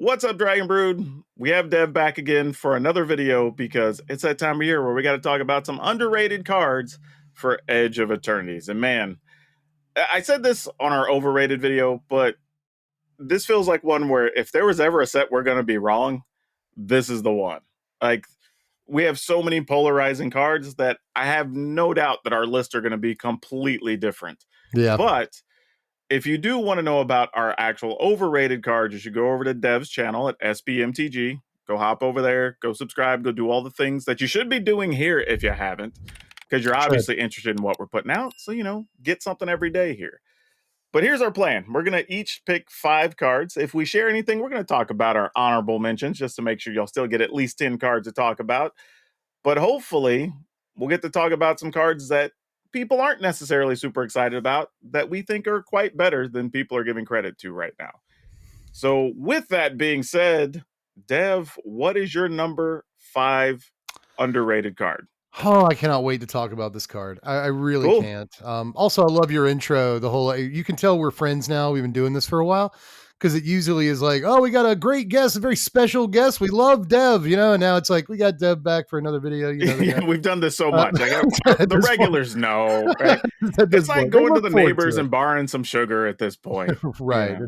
What's up, Dragon Brood? We have Dev back again for another video because it's that time of year where we got to talk about some underrated cards for Edge of Eternities. And man, I said this on our overrated video, but this feels like one where if there was ever a set we're going to be wrong, this is the one. Like, we have so many polarizing cards that I have no doubt that our lists are going to be completely different. Yeah. But if you do want to know about our actual overrated cards, you should go over to Dev's channel at SBMTG. Go hop over there, go subscribe, go do all the things that you should be doing here if you haven't, because you're obviously interested in what we're putting out. So, get something every day here. But here's our plan. We're going to each pick 5 cards. If we share anything, we're going to talk about our honorable mentions just to make sure you'll still get at least 10 cards to talk about. But hopefully, we'll get to talk about some cards that people aren't necessarily super excited about that we think are quite better than people are giving credit to right now. So with that being said, Dev, what is your number 5 underrated card? Oh, I cannot wait to talk about this card. I really can't. Also, I love your intro. You can tell we're friends now. We've been doing this for a while because it usually is like, oh, we got a great guest, a very special guest. We love Dev, and now it's like, we got Dev back for another video. Yeah, we've done this so much. The regulars know, right? It's like going to the neighbors and borrowing some sugar at this point. Right.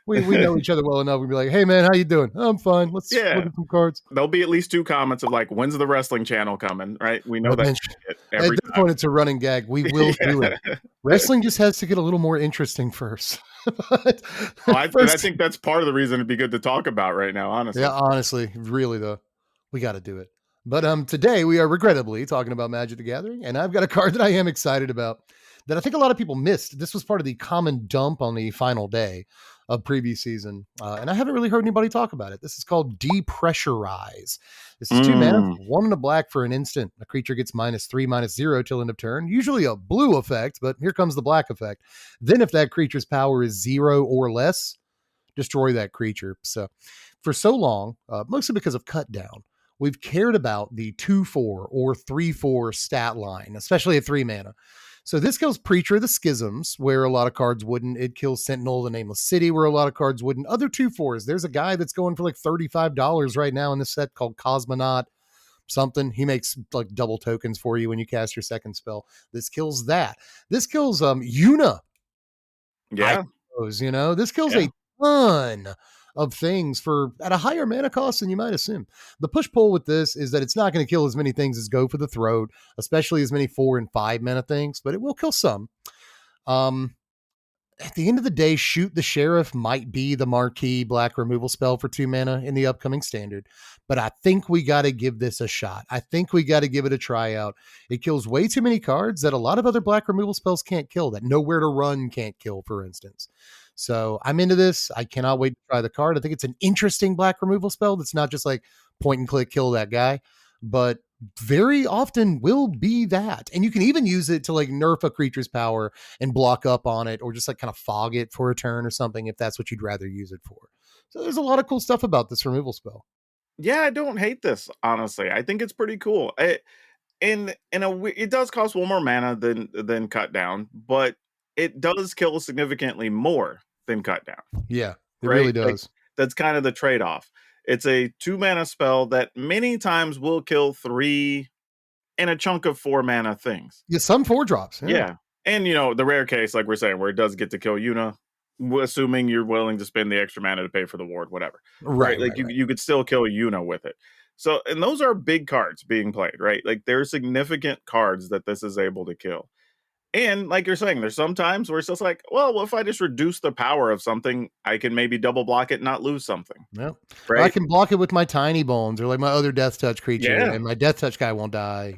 We know each other well enough. We'd be like, hey, man, how you doing? Oh, I'm fine. Let's look at some cards. There'll be at least 2 comments of like, when's the wrestling channel coming, right? We know that at this point, it's a running gag. We will do it. Wrestling just has to get a little more interesting first. I think that's part of the reason it'd be good to talk about right now, honestly. Yeah, honestly, really though, we got to do it. But today we are regrettably talking about Magic the Gathering, and I've got a card that I am excited about that I think a lot of people missed. This was part of the common dump on the final day of previous season, and I haven't really heard anybody talk about it. This is called Depressurize. This is 2 mana, 1 and a black for an instant. A creature gets -3/-0 till end of turn, usually a blue effect, but here comes the black effect. Then if that creature's power is 0 or less, destroy that creature. So for so long, mostly because of cut down, we've cared about the 2/4 or 3/4 stat line, especially at 3 mana. So this kills Preacher of the Schisms, where a lot of cards wouldn't. It kills Sentinel, the Nameless City, where a lot of cards wouldn't. Other 2/4s, there's a guy that's going for like $35 right now in this set called Cosmonaut something. He makes like double tokens for you when you cast your second spell. This kills that. This kills Yuna. Yeah. This kills a ton of things at a higher mana cost than you might assume. The push-pull with this is that it's not going to kill as many things as Go for the Throat, especially as many 4 and 5 mana things, but it will kill some. At the end of the day, Shoot the Sheriff might be the marquee black removal spell for 2 mana in the upcoming standard, but I think we got to give this a shot. I think we got to give it a try out. It kills way too many cards that a lot of other black removal spells can't kill, that Nowhere to Run can't kill, for instance. So I'm into this. I cannot wait to try the card. I think it's an interesting black removal spell that's not just like point and click, kill that guy, but very often will be that. And you can even use it to like nerf a creature's power and block up on it, or just like kind of fog it for a turn or something if that's what you'd rather use it for. So there's a lot of cool stuff about this removal spell. Yeah, I don't hate this, honestly. I think it's pretty cool. It does cost 1 more mana than Cut Down, but it does kill significantly more than Cut Down. Yeah, it really does. Like, that's kind of the trade-off. It's a 2 mana spell that many times will kill 3 in a chunk of 4 mana things. Yeah, some 4 drops. Yeah. And the rare case, like we're saying, where it does get to kill Yuna, assuming you're willing to spend the extra mana to pay for the ward, whatever. Right. You could still kill Yuna with it. So, and those are big cards being played, right? Like, there are significant cards that this is able to kill. And like you're saying, there's some times where it's just like, well, if I just reduce the power of something, I can maybe double block it and not lose something. Yep. Right? I can block it with my Tiny Bones or like my other Death Touch creature, and my Death Touch guy won't die,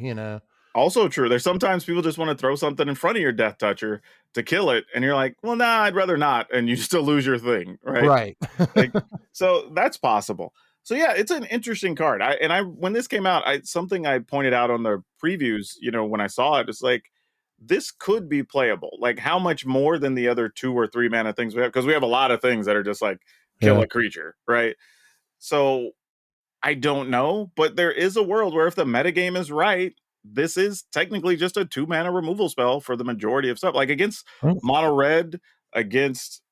Also true. There's sometimes people just want to throw something in front of your Death Toucher to kill it, and you're like, well, nah, I'd rather not, and you still lose your thing, right? Right. So that's possible. So yeah, it's an interesting card. When this came out, something I pointed out on the previews, when I saw it, it's like, this could be playable. Like, how much more than the other 2 or 3 mana things we have? Because we have a lot of things that are just like kill a creature, right? So I don't know, but there is a world where if the metagame is right, this is technically just a 2 mana removal spell for the majority of stuff. Like against mono red, against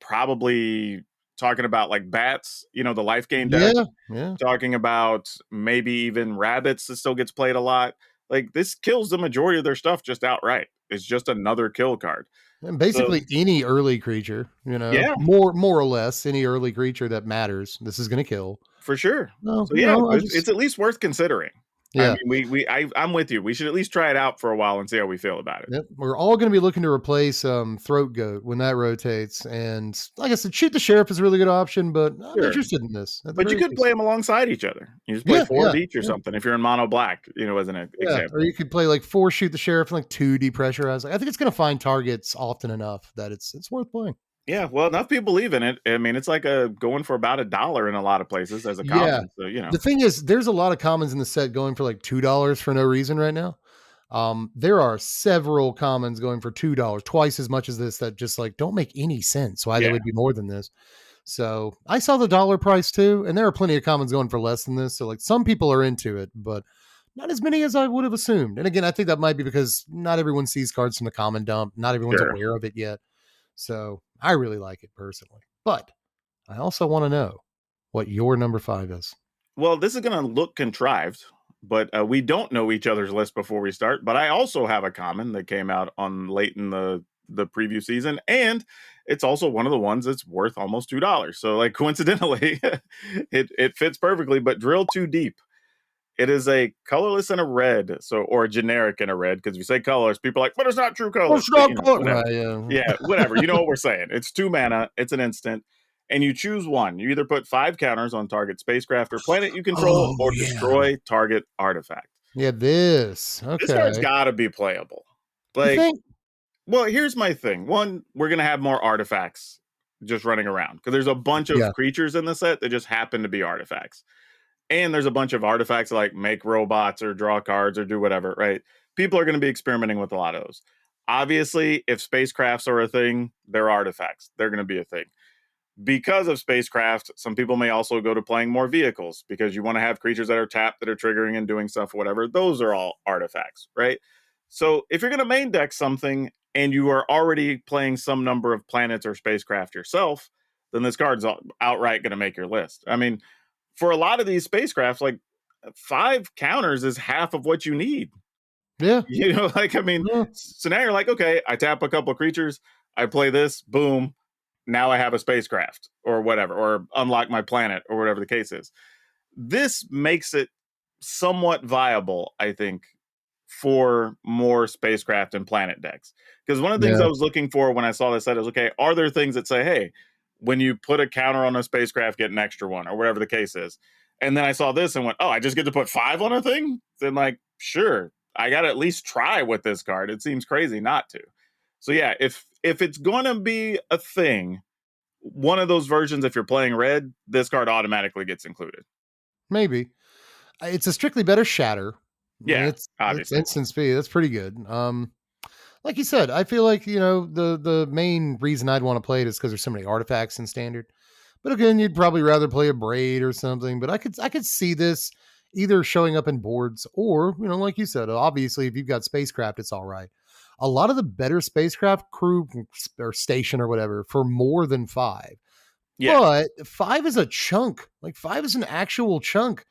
probably talking about like bats, the life gain deck, Yeah, yeah. talking about maybe even rabbits that still gets played a lot. Like this kills the majority of their stuff just outright. It's just another kill card. And So basically any early creature, yeah, more or less any early creature that matters, this is gonna kill. for sure. No, So yeah, I it's just at least worth considering. I yeah. mean, I'm with you. We should at least try it out for a while and see how we feel about it. Yep, we're all going to be looking to replace Throat Goat when that rotates, and like I said, Shoot the Sheriff is a really good option, but I'm Sure. interested in this at the But you very could least. play them alongside each other. You just play Yeah, 4 yeah, of each or yeah, something if you're in mono black, as an yeah. Or example. you could play like 4 Shoot the Sheriff and like 2 Depressurize. Like, I think it's going to find targets often enough that it's worth playing. Yeah, well, enough people believe in it. I mean, it's like going for about $1 in a lot of places as a Yeah. common. So, The thing is, there's a lot of commons in the set going for like $2 for no reason right now. There are several commons going for $2, twice as much as this, that just like don't make any sense why they yeah, would be more than this. So I saw the dollar price too, and there are plenty of commons going for less than this. So like some people are into it, but not as many as I would have assumed. And again, I think that might be because not everyone sees cards from the common dump. Not everyone's sure. aware of it yet. So I really like it personally. But I also want to know what your number 5 is. Well, this is going to look contrived, but we don't know each other's list before we start. But I also have a common that came out on late in the preview season, and it's also one of the ones that's worth almost $2. So, like coincidentally, it fits perfectly. But drill too deep. It is a colorless and a red, or a generic and a red. Because if you say colors, people are like, but it's not true Oh, colors. it's But, not good. whatever. Right, yeah. Yeah, whatever. You know what we're saying. It's 2 mana. It's an instant. And you choose one. You either put 5 counters on target spacecraft or planet you control, Oh or yeah. destroy target artifact. Yeah, this. This card's Okay. got to be playable. You Like, think? well, here's my thing. One, we're gonna have more artifacts just running around because there's a bunch Yeah. of creatures in the set that just happen to be artifacts, and there's a bunch of artifacts that, like make robots or draw cards or do whatever. Right? People are going to be experimenting with a lot of those. Obviously, if spacecrafts are a thing, they're artifacts. They're going to be a thing. Because of spacecraft, some people may also go to playing more vehicles because you want to have creatures that are tapped, that are triggering and doing stuff, whatever. Those are all artifacts, right? So if you're going to main deck something and you are already playing some number of planets or spacecraft yourself, then this card's outright going to make your list. I mean, for a lot of these spacecrafts, like 5 counters is half of what you need. Yeah. Like, I mean, Yeah. so now you're like, okay, I tap a couple of creatures, I play this, boom, now I have a spacecraft or whatever, or unlock my planet or whatever the case is. This makes it somewhat viable, I think, for more spacecraft and planet decks. Because one of the things Yeah. I was looking for when I saw this set is, okay, are there things that say, hey, when you put a counter on a spacecraft, get an extra one, or whatever the case is? And then I saw this and went, oh, I just get to put 5 on a thing? Then, like, sure, I got to at least try with this card. It seems crazy not to. So yeah, if it's going to be a thing, one of those versions, if you're playing red, this card automatically gets included. Maybe. It's a strictly better shatter. And Yeah, it's obviously. instant speed. That's pretty good. Like you said, I feel like, the main reason I'd want to play it is because there's so many artifacts in standard. But again, you'd probably rather play a braid or something. But I could see this either showing up in boards or, like you said, obviously if you've got spacecraft, it's all right. A lot of the better spacecraft crew or station or whatever for more than 5. Yeah, But 5 is a chunk. Like 5 is an actual chunk.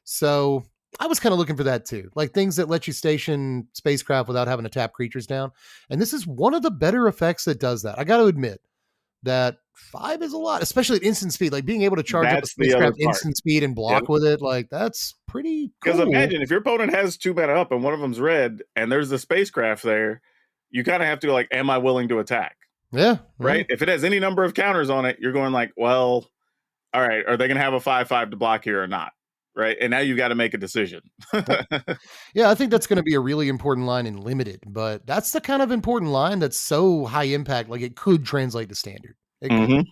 So I was kind of looking for that too, like things that let you station spacecraft without having to tap creatures down. And this is one of the better effects that does that. I got to admit that 5 is a lot, especially at instant speed. Like being able to charge up a that's the other spacecraft part. instant speed and Yep. block with it, like that's pretty Because cool. imagine if your opponent has 2 mana up and one of them's red and there's the spacecraft there, you kind of have to go like, am I willing to attack? Yeah, yeah. Right? If it has any number of counters on it, you're going like, well, all right, are they going to have a 5/5 to block here or not? Right? And now you've got to make a decision. Yep. Yeah, I think that's going to be a really important line in limited, but that's the kind of important line that's so high impact, like it could translate to standard. It could. Mhm.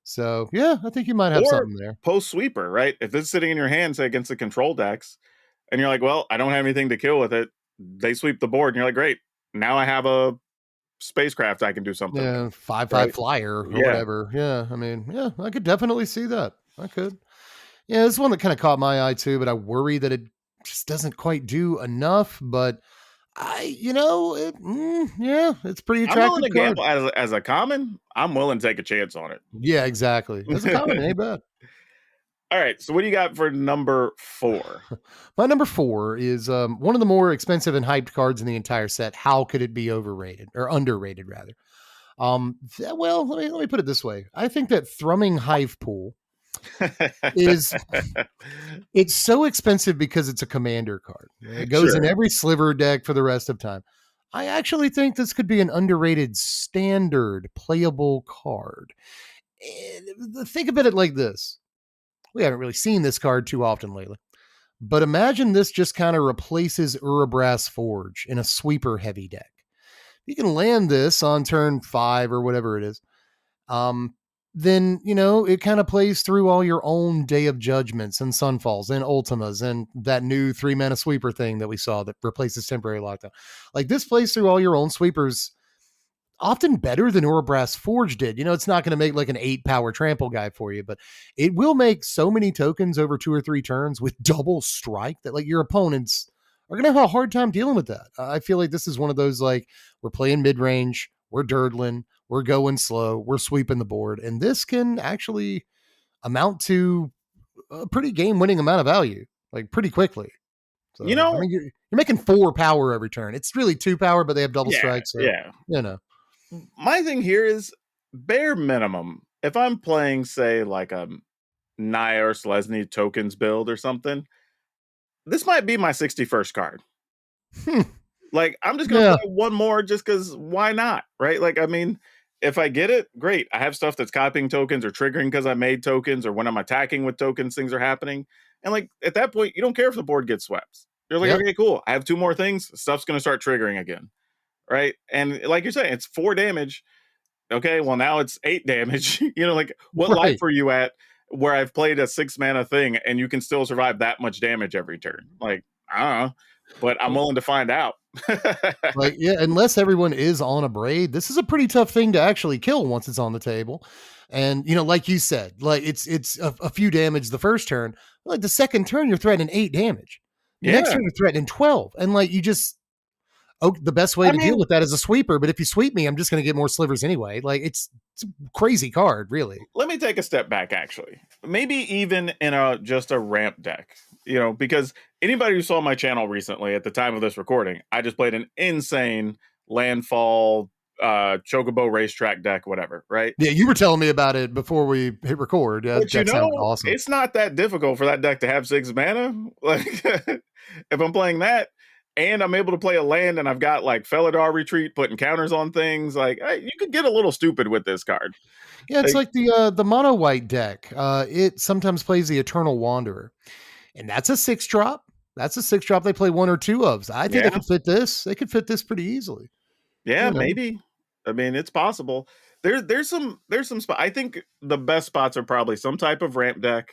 So yeah, I think you might have Or something there. post sweeper, right? If it's sitting in your hand, say against the control decks, and you're like, well, I don't have anything to kill with it, they sweep the board, and you're like, great, now I have a spacecraft I can do something with, Yeah, 5/5 right? flyer or Yeah. whatever. Yeah, I mean, yeah, I could definitely see that. I could. Yeah, this one that kind of caught my eye too, but I worry that it just doesn't quite do enough. But Yeah, it's a pretty I'm willing attractive to card. gamble as a common. I'm willing to take a chance on Yeah, exactly. As a common, it it. ain't bad. All right. So what do you got for number 4? My number 4 is one of the more expensive and hyped cards in the entire set. How could it be overrated or underrated, rather? Well, let me put it this way. I think that Thrming Hive pool is it's so expensive because it's a commander card. It goes in Sure. every sliver deck for the rest of time. I actually think this could be an underrated standard playable card. Think about it like this. We haven't really seen this card too often lately. But imagine this just kind of replaces Urabrass Forge in a sweeper heavy deck. You can land this on turn 5 or whatever it is. Um, then, it kind of plays through all your own Day of Judgments and Sunfalls and Ultimas and that new 3-mana sweeper thing that we saw that replaces temporary lockdown. Like this plays through all your own sweepers often better than Urabrass Forge did. It's not going to make like an 8 power trample guy for you, but it will make so many tokens over 2 or 3 turns with double strike that like your opponents are going to have a hard time dealing with that. I feel like this is one of those like we're playing mid range, we're dirtling, we're going slow, we're sweeping the board, and this can actually amount to a pretty game winning amount of value like pretty quickly. You So I know, mean, you're making 4 power every turn. It's really 2 power, but they have double yeah, strike, so yeah. you know. My thing here is bare minimum. If I'm playing, say, like a Naya or Selesny tokens build or something, this might be my 61st card. Hmm. Like, I'm just gonna Yeah. play one more just because why not? Right? Like, I mean, if I get it, great. I have stuff that's copying tokens or triggering because I made tokens, or when I'm attacking with tokens, things are happening. And like at that point, you don't care if the board gets swept. You're like, Yep. okay, cool. I have 2 more things. Stuff's gonna start triggering again. Right. And like you're saying, it's 4 damage. Okay, well now it's 8 damage. Like what life Right. are you at where I've played a 6 mana thing and you can still survive that much damage every turn? Like, I don't know, but I'm willing to find out. Like, yeah, unless everyone is on a braid, this is a pretty tough thing to actually kill once it's on the table. And like you said, like it's a few damage the first turn. Like the second turn, you're threatening 8 damage. The next Yeah. turn, you're threatening 12. And like you just the best way I to deal mean, with that is a sweeper. But if you sweep me, I'm just gonna get more slivers anyway. Like it's a crazy card, really. let me take a step back actually. Maybe even in a just a ramp deck, because anybody who saw my channel recently at the time of this recording, I just played an insane landfall chocobo racetrack deck, whatever, right? Yeah, you were telling me about it before we hit record. Yeah, But that sounded awesome. it's not that difficult for that deck to have 6 mana. Like if I'm playing that and I'm able to play a land and I've got like Felidar Retreat putting counters on things, like you could get a little stupid with this card. Yeah, it's Like, like the mono white deck. It sometimes plays the Eternal Wanderer, and that's a 6 drop. That's a 6 drop. They play 1 or 2 of. I think they yeah, could fit this. They could fit this pretty easily. yeah, You know, maybe. I mean, it's possible. There's some spot. I think the best spots are probably some type of ramp deck.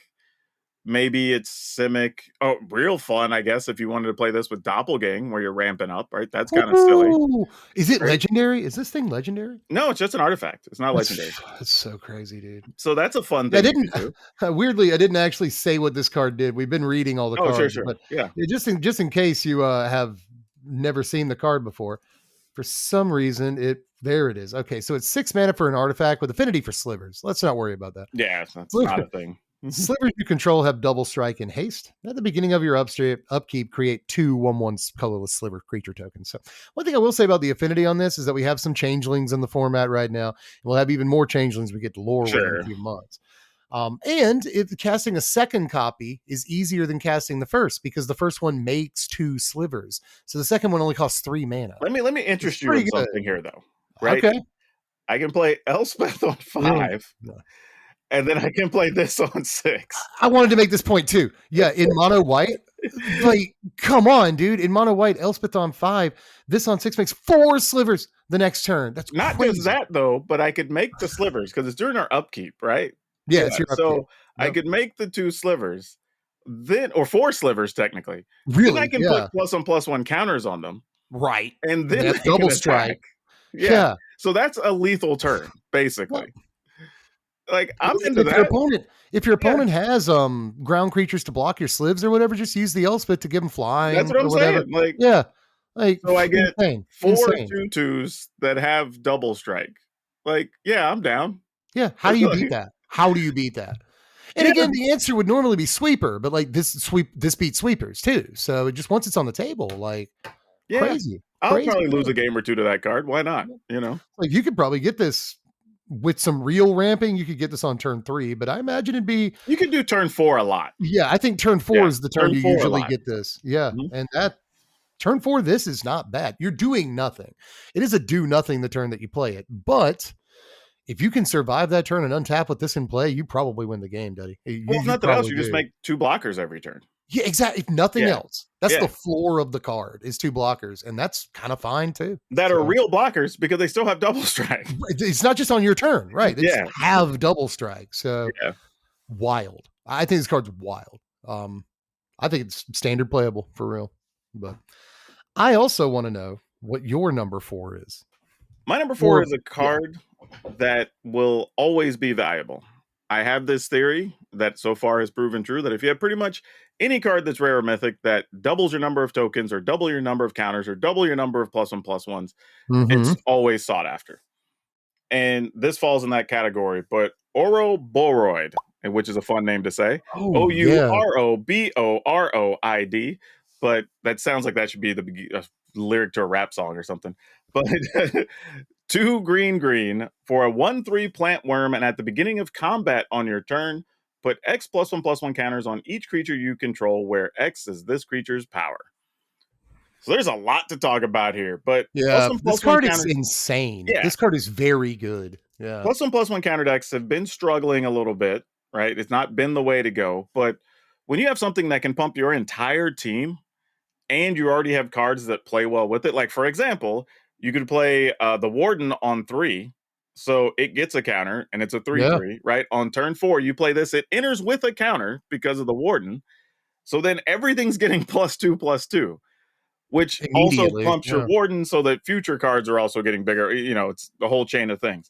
Maybe it's Simic. Oh, real fun, I guess, if you wanted to play this with Doppelgang, where you're ramping up, right? That's kind of silly, Ooh, is it right? legendary? Is this thing legendary? No, it's just an artifact. It's not legendary. That's so crazy, dude. So that's a fun Yeah, I thing you didn't could do. weirdly. I didn't actually say what this card did. We've been reading all the Oh, sure, cards, sure. but Yeah. yeah, just in case you have never seen the card before, for some reason there it is. Okay, so it's 6 mana for an artifact with affinity for slivers. Let's not worry about that. Yeah, that's not a thing. Slivers you control have double strike and haste. At the beginning of your upkeep, create 2 1/1 colorless sliver creature tokens. So, one thing I will say about the affinity on this is that we have some changelings in the format right now. And we'll have even more changelings we get to Lorwyn in a Sure. few months. And if casting a second copy is easier than casting the first because the first one makes 2 slivers. So the second one only costs 3 mana. Let me It's interest you in pretty good. something here though. Right? Okay. I can play Elspeth on Mm. 5, and then I can play this on 6. I wanted to make this point too. Yeah, in mono white, like, come on, dude. In mono white, Elspeth on 5, this on 6 makes 4 slivers the next turn. That's Not crazy. just that though, but I could make the slivers because it's during our upkeep, right? Yeah, it's your upkeep. So I Yep. could make the 2 slivers, then or 4 slivers technically. Then I Really? can Yeah. put +1/+1 counters on them, Right. and They then have they can double attack. strike. Yeah. Yeah. So that's a lethal turn, Well, basically. Like I'm into if your that. opponent if your Yeah. opponent has ground creatures to block your slivs or whatever, just use the Elspeth to give them That's flying what or I'm whatever. saying. Like Yeah. Like So I get insane, 4 insane. 2/2s that have double strike. Like, yeah, I'm down. Yeah, how do you beat that? How do you beat that? And Yeah, again, the answer would normally be sweeper, but like this beats sweepers too. So it just once it's on the table, like yeah. crazy, I'll crazy probably lose a good. game or 2 to that card. Why not? You know? Like you could probably get this with some real ramping. You could get this on turn 3, but I imagine it'd be You can do turn 4 a lot. yeah. I think turn 4 Yeah, is the turn turn you 4 a usually lot. get this. Yeah, Mhm. and that turn 4, this is not bad. You're doing nothing. It is a do nothing the turn that you play it, but if you can survive that turn and untap with this in play, you probably win the game, Duddy. Well, if You nothing else, probably you just do. make 2 blockers every turn. Yeah, exactly. If nothing Yeah, else, that's the yeah. floor of the card is 2 blockers, and that's kind of fine too. That are So real blockers because they still have double strike. it's not just on your turn, right? They just Yeah, have double strike. So yeah. wild. I think this card's wild. I think it's standard playable for real. But I also want to know what your number 4 is. My number 4 Or is a yeah. card that will always be valuable. I have this theory that so far has proven true that if you have pretty much any card that's rare or mythic that doubles your number of tokens or double your number of counters or double your number of +1/+1s, Mm-hmm. it's always sought after. And this falls in that category. But Oro Boroid, which is a fun name to say, Oh yeah. Oroboroid, but that sounds like that should be the lyric to a rap song or something. But 2 green green for a 1/3 plant worm, and at the beginning of combat on your turn, put X +1/+1 counters on each creature you control, where X is this creature's power. So there's a lot to talk about here, but plus Yeah. one This plus one card is counters, insane. yeah, This card is very good. Yeah. +1/+1 counter decks have been struggling a little bit, right? It's not been the way to go, but when you have something that can pump your entire team and you already have cards that play well with it, like for example, you could play the Warden on 3, so it gets a counter and it's a 3 Yeah. 3, right? On turn 4, you play this, it enters with a counter because of the Warden. So then everything's getting +2/+2, which also Immediately. pumps your Yeah. Warden so that future cards are also getting bigger. You know, it's the whole chain of things.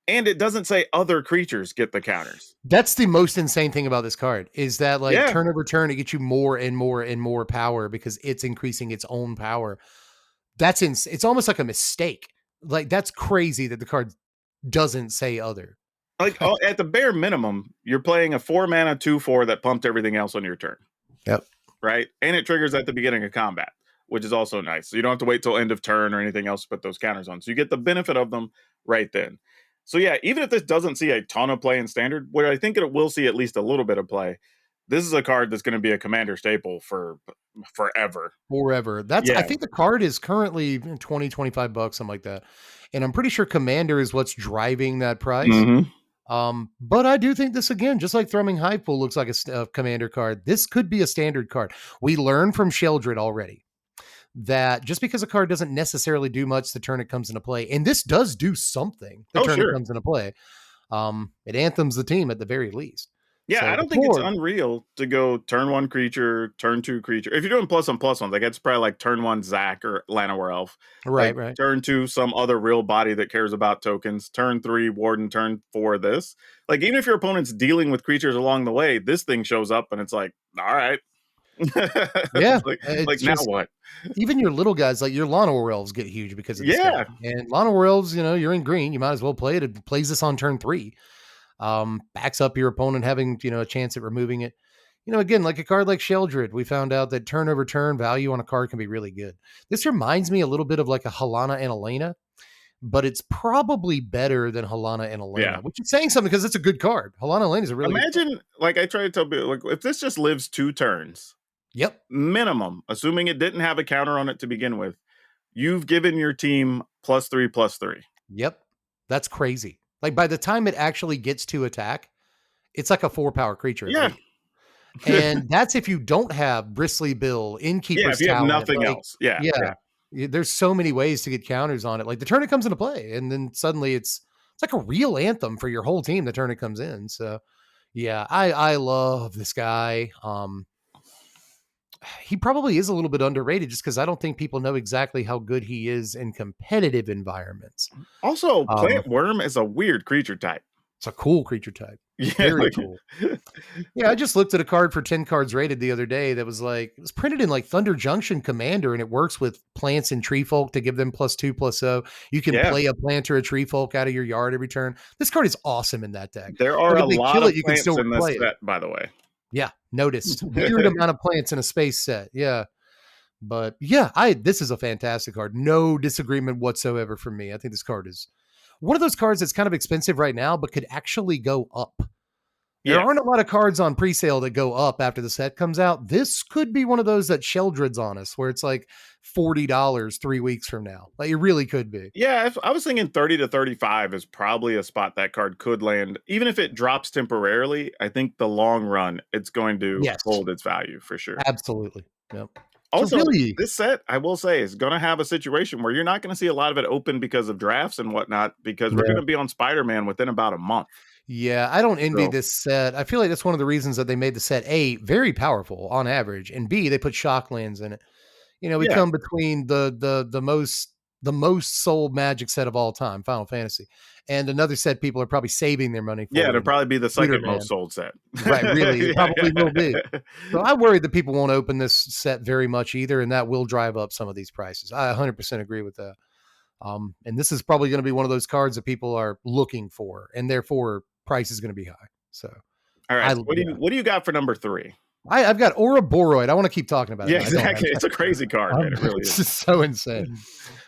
And it doesn't say other creatures get the counters. That's the most insane thing about this card is that like Yeah. turn over turn, it gets you more and more and more power because it's increasing its own power. It's almost like a mistake. Like that's crazy that the card doesn't say other. Like at the bare minimum, you're playing a 4 mana 2/4 that pumped everything else on your turn, Yep. right? And it triggers at the beginning of combat, which is also nice. So you don't have to wait till end of turn or anything else to put those counters on. So you get the benefit of them right then. So yeah, even if this doesn't see a ton of play in standard, where I think it will see at least a little bit of play, this is a card that's going to be a commander staple for forever. Forever. I Yeah. think the card is currently 20, $25, something like that. And I'm pretty sure Commander is what's driving that price. Mm-hmm. But I do think this again, just like Thrming Hive Pool looks like a commander card. This could be a standard card. We learned from Sheldred already that just because a card doesn't necessarily do much the turn it comes into play, and this does do something the Oh, turn it sure. comes into play. It anthems the team at the very least. Yeah, So I the don't think it's core, unreal to go turn 1 creature, turn 2 creature. If you're doing +1/+1s, like it's probably like turn 1 Zach or Llanowar Elf. right, Like right. turn 2 some other real body that cares about tokens. Turn 3 Warden. Turn 4 this. Like even if your opponent's dealing with creatures along the way, this thing shows up and it's like, all right. Yeah, Like it's now just what? even your little guys like your Llanowar Elves get huge because of this guy. Yeah, And Llanowar Elves, you're in green, you might as well play it. It plays this on turn 3. Backs up your opponent having a chance at removing it. Again, like a card like Sheldred, we found out that turn over turn value on a card can be really good. This reminds me a little bit of like a Halana and Elena, but it's probably better than Halana and yeah. Elena, which is saying something because it's a good card. Halana and Elena is a really good card. Imagine, like I try to tell people, like if this just lives 2 turns, Yep. minimum, assuming it didn't have a counter on it to begin with, you've given your team +3/+3. Yep. That's crazy. Like by the time it actually gets to attack, it's like a 4 power creature at Yeah. least. And that's if you don't have Bristly Bill, Yeah, Innkeeper's if you have Talent. nothing Like, else. Yeah, yeah, yeah. there's so many ways to get counters on it. Like the turn it comes into play, and then suddenly it's like a real anthem for your whole team. The turn it comes in. So yeah, I love this guy. He probably is a little bit underrated just because I don't think people know exactly how good he is in competitive environments. Also, Um, plant worm is a weird creature type. It's a cool creature type. Yeah, Very like cool. Yeah, I just looked at a card for 10 cards rated the other day that was like, it was printed in like Thunder Junction Commander, and it works with plants and tree folk to give them +2/+0. You can yeah. play a plant or a tree folk out of your yard every turn. This card is awesome in that deck. There are Like a if they lot kill of it, you can plants still in this replay it. set, by the way. Yeah, noticed. Weird amount of plants in a space set. Yeah. But yeah, this is a fantastic card. No disagreement whatsoever from me. I think this card is one of those cards that's kind of expensive right now, but could actually go up. There Yeah. aren't a lot of cards on pre-sale that go up after the set comes out. This could be one of those that Sheldred's on us, where it's like $40 3 weeks from now. Like it really could be. Yeah, I was thinking 30 to 35 is probably a spot that card could land. Even if it drops temporarily, I think the long run, it's going to Yes, hold its value for sure. absolutely. Yep. So Also, really, this set, I will say, is going to have a situation where you're not going to see a lot of it open because of drafts and whatnot, because we're going yeah. to be on Spider-Man within about a month. Yeah, I don't envy So, this set. I feel like that's one of the reasons that they made the set A very powerful on average, and B they put shock lands in it. You know, we yeah. come between the most sold Magic set of all time, Final Fantasy, and another set people are probably saving their money Yeah, for it'll in probably be the second Spider-Man. most sold set. Right, really, it Yeah, probably will be. yeah. So I worry that people won't open this set very much either, and that will drive up some of these prices. I 100% agree with that. And this is probably going to be one of those cards that people are looking for, and therefore price is going to be high. So All right. I So yeah, what do you got for number 3? I've got Oro Boroid. I want to keep talking about it. Yeah, But I don't have exactly. It's a crazy card, man. It really it's is. just so insane.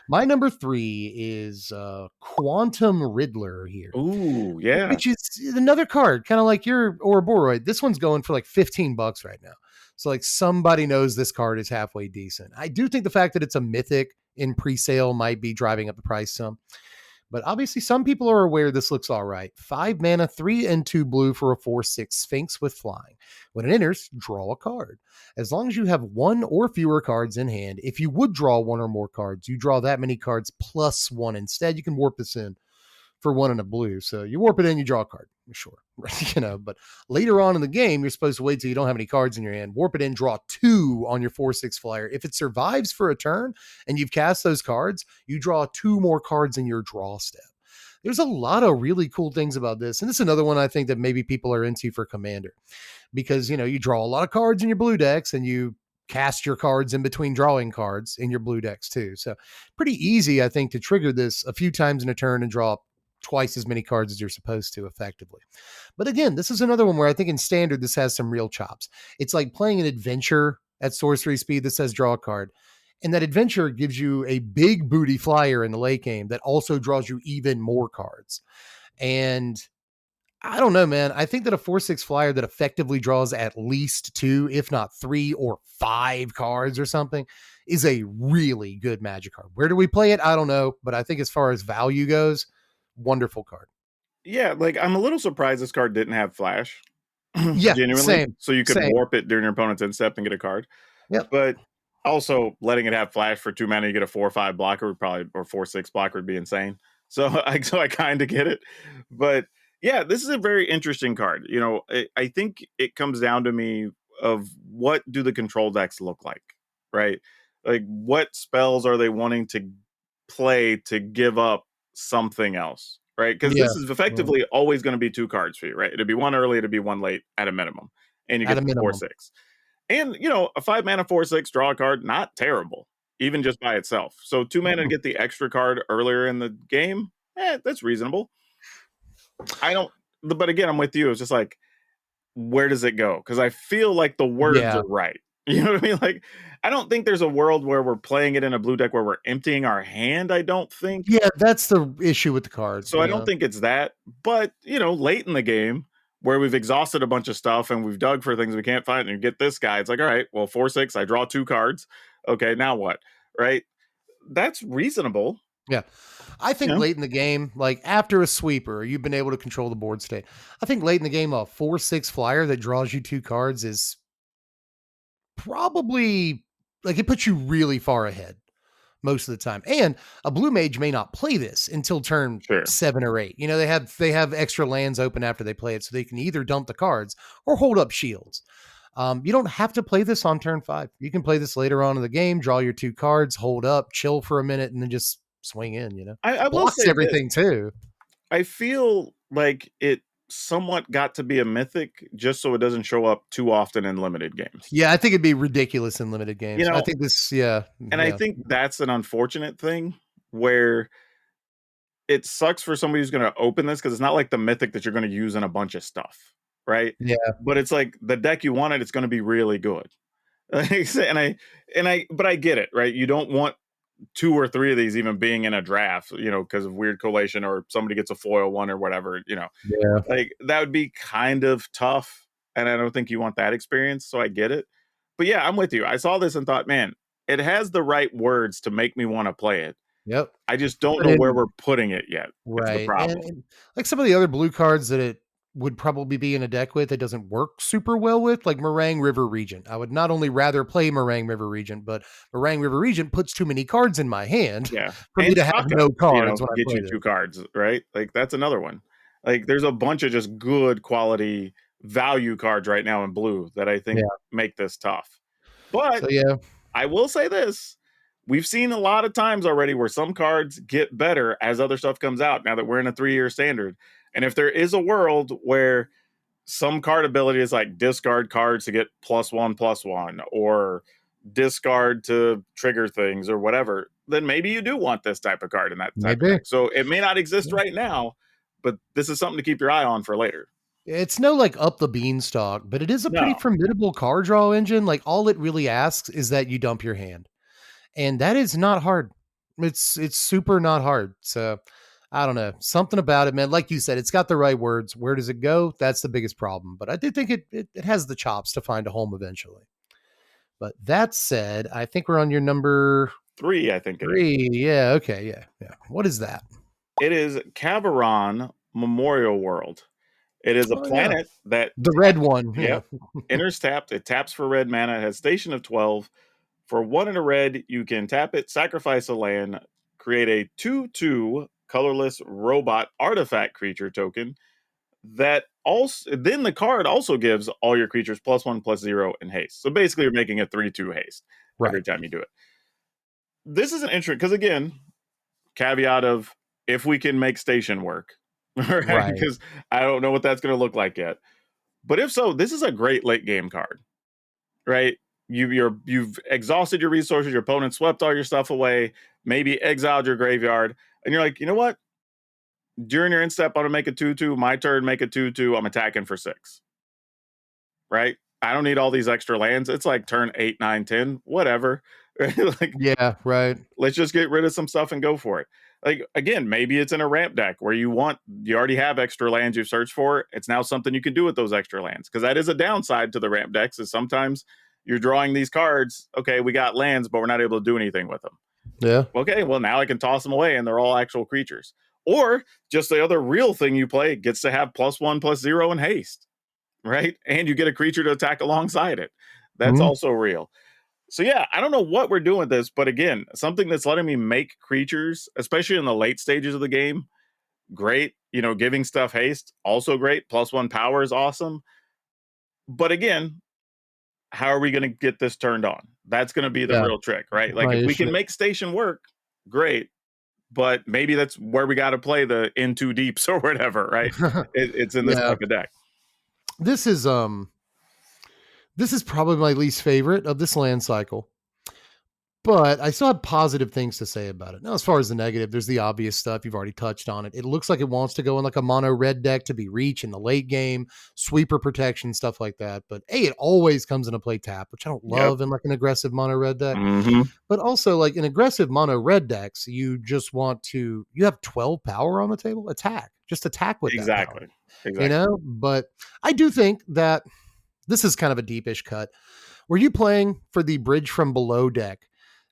My number 3 is Quantum Riddler here, Ooh, yeah. which is another card, kind of like your Ouroboros. This one's going for like $15 right now. So like somebody knows this card is halfway decent. I do think the fact that it's a mythic in pre-sale might be driving up the price some. But obviously, some people are aware this looks all right. 5 mana, 3 and 2 blue for a 4/6 Sphinx with flying. When it enters, draw a card. As long as you have one or fewer cards in hand, if you would draw one or more cards, you draw that many cards plus one instead. You can warp this in for 1 and a blue. So you warp it in, you draw a card. Sure. But later on in the game, you're supposed to wait till you don't have any cards in your hand, warp it in, draw 2 on your 4/6 flyer. If it survives for a turn and you've cast those cards, you draw 2 more cards in your draw step. There's a lot of really cool things about this. And this is another one I think that maybe people are into for Commander, because, you draw a lot of cards in your blue decks and you cast your cards in between drawing cards in your blue decks too. So pretty easy, I think, to trigger this a few times in a turn and draw twice as many cards as you're supposed to effectively. But again, this is another one where I think in standard, this has some real chops. It's like playing an adventure at sorcery speed that says draw a card. And that adventure gives you a big booty flyer in the late game that also draws you even more cards. And I don't know, man. I think that a 4/6 flyer that effectively draws at least 2, if not 3 or 5 cards or something, is a really good Magic card. Where do we play it? I don't know. But I think as far as value goes, wonderful card. Yeah, like I'm a little surprised this card didn't have flash. Yeah, Genuinely. same. So you could Same. warp it during your opponent's end step and get a card. Yep. But also letting it have flash for 2 mana, you get a 4/5 blocker would probably, or 4/6 blocker would be insane. So I kind of get it. But yeah, this is a very interesting card. I think it comes down to me of what do the control decks look like, right? Like what spells are they wanting to play to give up something else, right? Because Yeah. this is effectively always going to be 2 cards for you, right? It'd be 1 early, it'd be 1 late at a minimum, and you At get a the minimum. 4/6. And a 5 mana 4/6 draw a card, not terrible, even just by itself. So 2 mana to get the extra card earlier in the game, that's reasonable. But again, I'm with you. It's just like, where does it go? Because I feel like the words Yeah. are right. You know what I mean? Like, I don't think there's a world where we're playing it in a blue deck where we're emptying our hand. I don't think. Yeah, that's the issue with the card. So I don't think it's that. But, late in the game where we've exhausted a bunch of stuff and we've dug for things we can't find and get this guy, it's like, all right, well, 4/6, I draw 2 cards. Okay, now what? Right? That's reasonable. Yeah. I think late in the game, like after a sweeper, you've been able to control the board state. I think late in the game, a 4/6 flyer that draws you 2 cards is probably like it puts you really far ahead most of the time. And a blue mage may not play this until turn Sure. 7 or 8. They have extra lands open after they play it, so they can either dump the cards or hold up shields. You don't have to play this on turn 5. You can play this later on in the game, draw your 2 cards, hold up, chill for a minute, and then just swing in. I will Blocks say everything too. I feel like it somewhat got to be a mythic just so it doesn't show up too often in limited games. Yeah, I think it'd be ridiculous in limited You games. I know, think this, yeah, and I yeah, think that's an unfortunate thing where it sucks for somebody who's going to open this because it's not like the mythic that you're going to use in a bunch of stuff, right? yeah. But it's like the deck you wanted, it's going to be really good. But I get it, right? You don't want two or three of these even being in a draft, because of weird collation or somebody gets a foil one or whatever. Yeah. Like that would be kind of tough. And I don't think you want that experience. So I get it. But yeah, I'm with you. I saw this and thought, man, it has the right words to make me want to play it. Yep. I just don't But know where in we're putting it yet, is the right, problem. and like some of the other blue cards that it would probably be in a deck with, it doesn't work super well with, like Meringue River Regent. I would not only rather play Meringue River Regent, but Meringue River Regent puts too many cards in my hand Yeah. for me And to have Shaka, no cards when I get play you this. two cards, right? Like that's another one. Like there's a bunch of just good quality value cards right now in blue that I think Yeah. make this tough. But So yeah, I will say this. We've seen a lot of times already where some cards get better as other stuff comes out now that we're in a 3-year standard. And if there is a world where some card ability is like discard cards to get +1/+1 or discard to trigger things or whatever, then maybe you do want this type of card in that type of maybe. deck. So it may not exist Yeah. right now, but this is something to keep your eye on for later. It's no like up the beanstalk, but it is a pretty No. formidable card draw engine. Like all it really asks is that you dump your hand. And that is not hard. It's super not hard. So I don't know. Something about it, man. Like you said, it's got the right words. Where does it go? That's the biggest problem. But I do think it has the chops to find a home eventually. But that said, I think we're on your number 3, I think it is. 3. Yeah, okay, yeah, yeah. What is that? It is Cabaron Memorial World. It is a Oh yeah. planet that The red one. Yeah. yep, enters tapped. It taps for red mana. It has Station of 12. For 1 in a red, you can tap it, sacrifice a land, create a 2/2 colorless robot artifact creature token that also then the card also gives all your creatures +1/+0 in haste. So basically you're making a 3/2 haste every Right. time you do it. This is an interesting because again, caveat of if we can make station work, right? Right. Because I don't know what that's going to look like yet. But if so, this is a great late game card, right? You've exhausted your resources, your opponent swept all your stuff away, maybe exiled your graveyard, and you're like, you know what? During your instep, I'm gonna make a 2/2. My turn, make a 2/2. I'm attacking for 6. Right? I don't need all these extra lands. It's like turn 8, 9, 10, whatever. Like Yeah, right. let's just get rid of some stuff and go for it. Like again, maybe it's in a ramp deck where you already have extra lands you've searched for. It's now something you can do with those extra lands. Because that is a downside to the ramp decks, is sometimes you're drawing these cards. Okay, we got lands, but we're not able to do anything with them. Yeah. Okay, well now I can toss them away and they're all actual creatures. Or just the other real thing you play gets to have +1/+0 in haste, right? And you get a creature to attack alongside it. That's Mhm. also real. So yeah, I don't know what we're doing with this, but again, something that's letting me make creatures, especially in the late stages of the game, great. Giving stuff haste, also great. +1 power is awesome. But again, how are we going to get this turned on? That's going to be the Yeah. real trick, right? Like My if we issue. can make station work, great. But maybe that's where we got to play the in too deeps or whatever, right? It's in this Yeah. type of deck. This is this is probably my least favorite of this land cycle. But I still have positive things to say about it. Now, as far as the negative, there's the obvious stuff. You've already touched on it. It looks like it wants to go in like a mono red deck to be reach in the late game, sweeper protection, stuff like that. But it always comes into play tap, which I don't Yep. love in like an aggressive mono red deck. Mm-hmm. But also, like in aggressive mono red decks, you just want to, you have 12 power on the table, attack, just attack with that power, Exactly. Exactly. But I do think that this is kind of a deepish cut. Were you playing for the bridge from below deck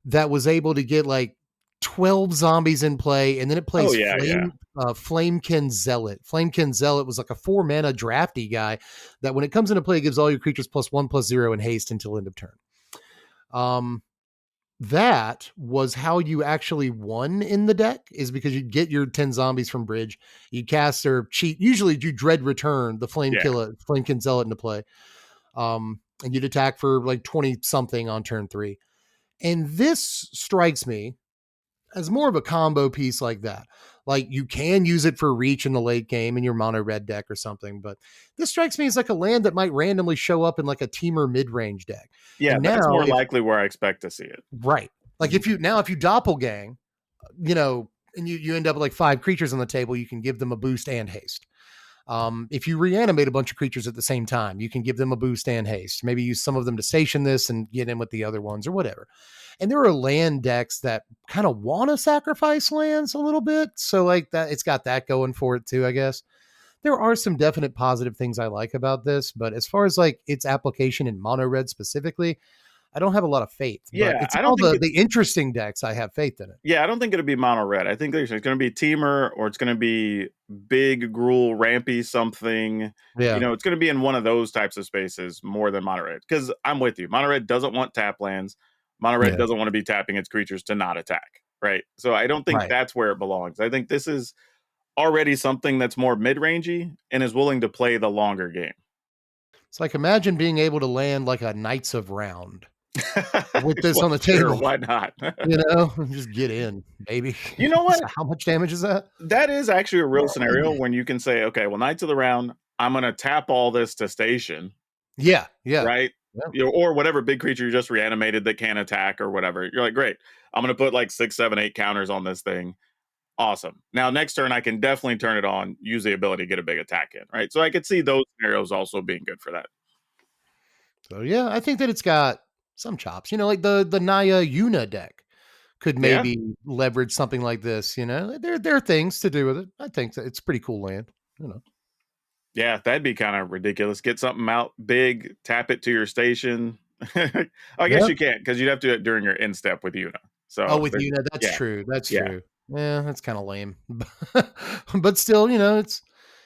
that was able to get like 12 zombies in play, and then it Oh plays yeah, yeah. Flamekin Zealot. Flamekin Zealot was like a 4 mana drafty guy that when it comes into play, it gives all your creatures +1/+0 in haste until end of turn. That was how you actually won in the deck, is because you'd get your 10 zombies from bridge, you cast or cheat. Usually you dread return the Yeah. Flamekin Zealot into play. And you'd attack for like 20 something on turn 3. And this strikes me as more of a combo piece like that. Like you can use it for reach in the late game in your mono red deck or something, but this strikes me as like a land that might randomly show up in like a teamer mid range deck. Yeah, And that's now, more if likely where I expect to see it. right, like Mhm. if you doppelgang, and you end up with like 5 creatures on the table, you can give them a boost and haste. If you reanimate a bunch of creatures at the same time, you can give them a boost and haste. Maybe use some of them to station this and get in with the other ones or whatever. And there are land decks that kind of want to sacrifice lands a little bit. So like that, it's got that going for it too, I guess. There are some definite positive things I like about this, but as far as like its application in mono red specifically, I don't have a lot of faith. But Yeah, it's I don't all think the interesting decks I have faith in it. yeah, I don't think it'll be mono red. I think there's it's going to be Teamer or it's going to be big Gruul Rampy something. You Yeah. know, it's going to be in one of those types of spaces more than mono red. Because I'm with you. Mono red doesn't want tap lands. Mono red Yeah. doesn't want to be tapping its creatures to not attack. Right. So I don't think Right. that's where it belongs. I think this is already something that's more mid rangey and is willing to play the longer game. It's like imagine being able to land like a Knights of Round with this Well, on the sure, table. why not? Just get in, baby. You know So what? how much damage is that? That is actually a real scenario when you can say, okay, well, Knights of the Round, I'm going to tap all this to station, Yeah, yeah, right? yeah. You know, or whatever big creature you just reanimated that can attack or whatever. You're like, great. I'm going to put like 6, 7, 8 counters on this thing. Awesome. Now, next turn, I can definitely turn it on, use the ability to get a big attack in, right? So I could see those scenarios also being good for that. So yeah, I think that it's got some chops. Like the Naya Yuna deck could Yeah. maybe leverage something like this. There are things to do with it. I think that it's pretty cool land. You know. Yeah, that'd be kind of ridiculous. Get something out big, tap it to your station. I guess Yeah. you can't because you'd have to do it during your in step with Una. Oh, So, with Yuna, that's yeah, true. That's yeah. true. Yeah, that's kind of lame. But still,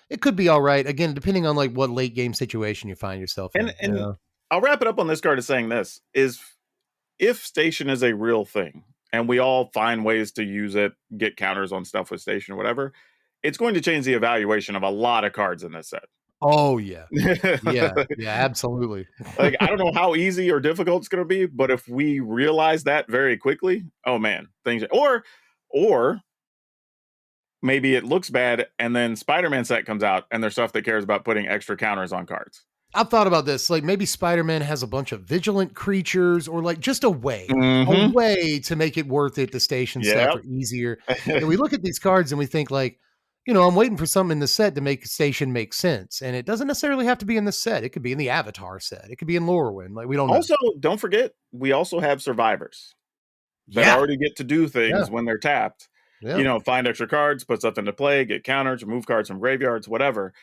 it could be all right. Again, depending on like what late game situation you find yourself And in. and I'll wrap it up on this card as saying this is if station is a real thing and we all find ways to use it, get counters on stuff with station or whatever, it's going to change the evaluation of a lot of cards in this set. Oh yeah. Yeah, yeah, absolutely. Like I don't know how easy or difficult it's going to be, but if we realize that very quickly, oh man, things or maybe it looks bad and then Spider-Man set comes out and there's stuff that cares about putting extra counters on cards. I've thought about this. Like maybe Spider-Man has a bunch of vigilant creatures or like just a Mhm. way to make it worth it to station stuff Yep. or easier. And we look at these cards and we think like, I'm waiting for something in the set to make station make sense. And it doesn't necessarily have to be in the set. It could be in the Avatar set. It could be in Lorwyn. Like we don't know. Also, don't forget, we also have survivors that Yeah. already get to do Yeah. things when they're tapped. You Yeah. know, find extra cards, put stuff into play, get counters, remove cards from graveyards, whatever.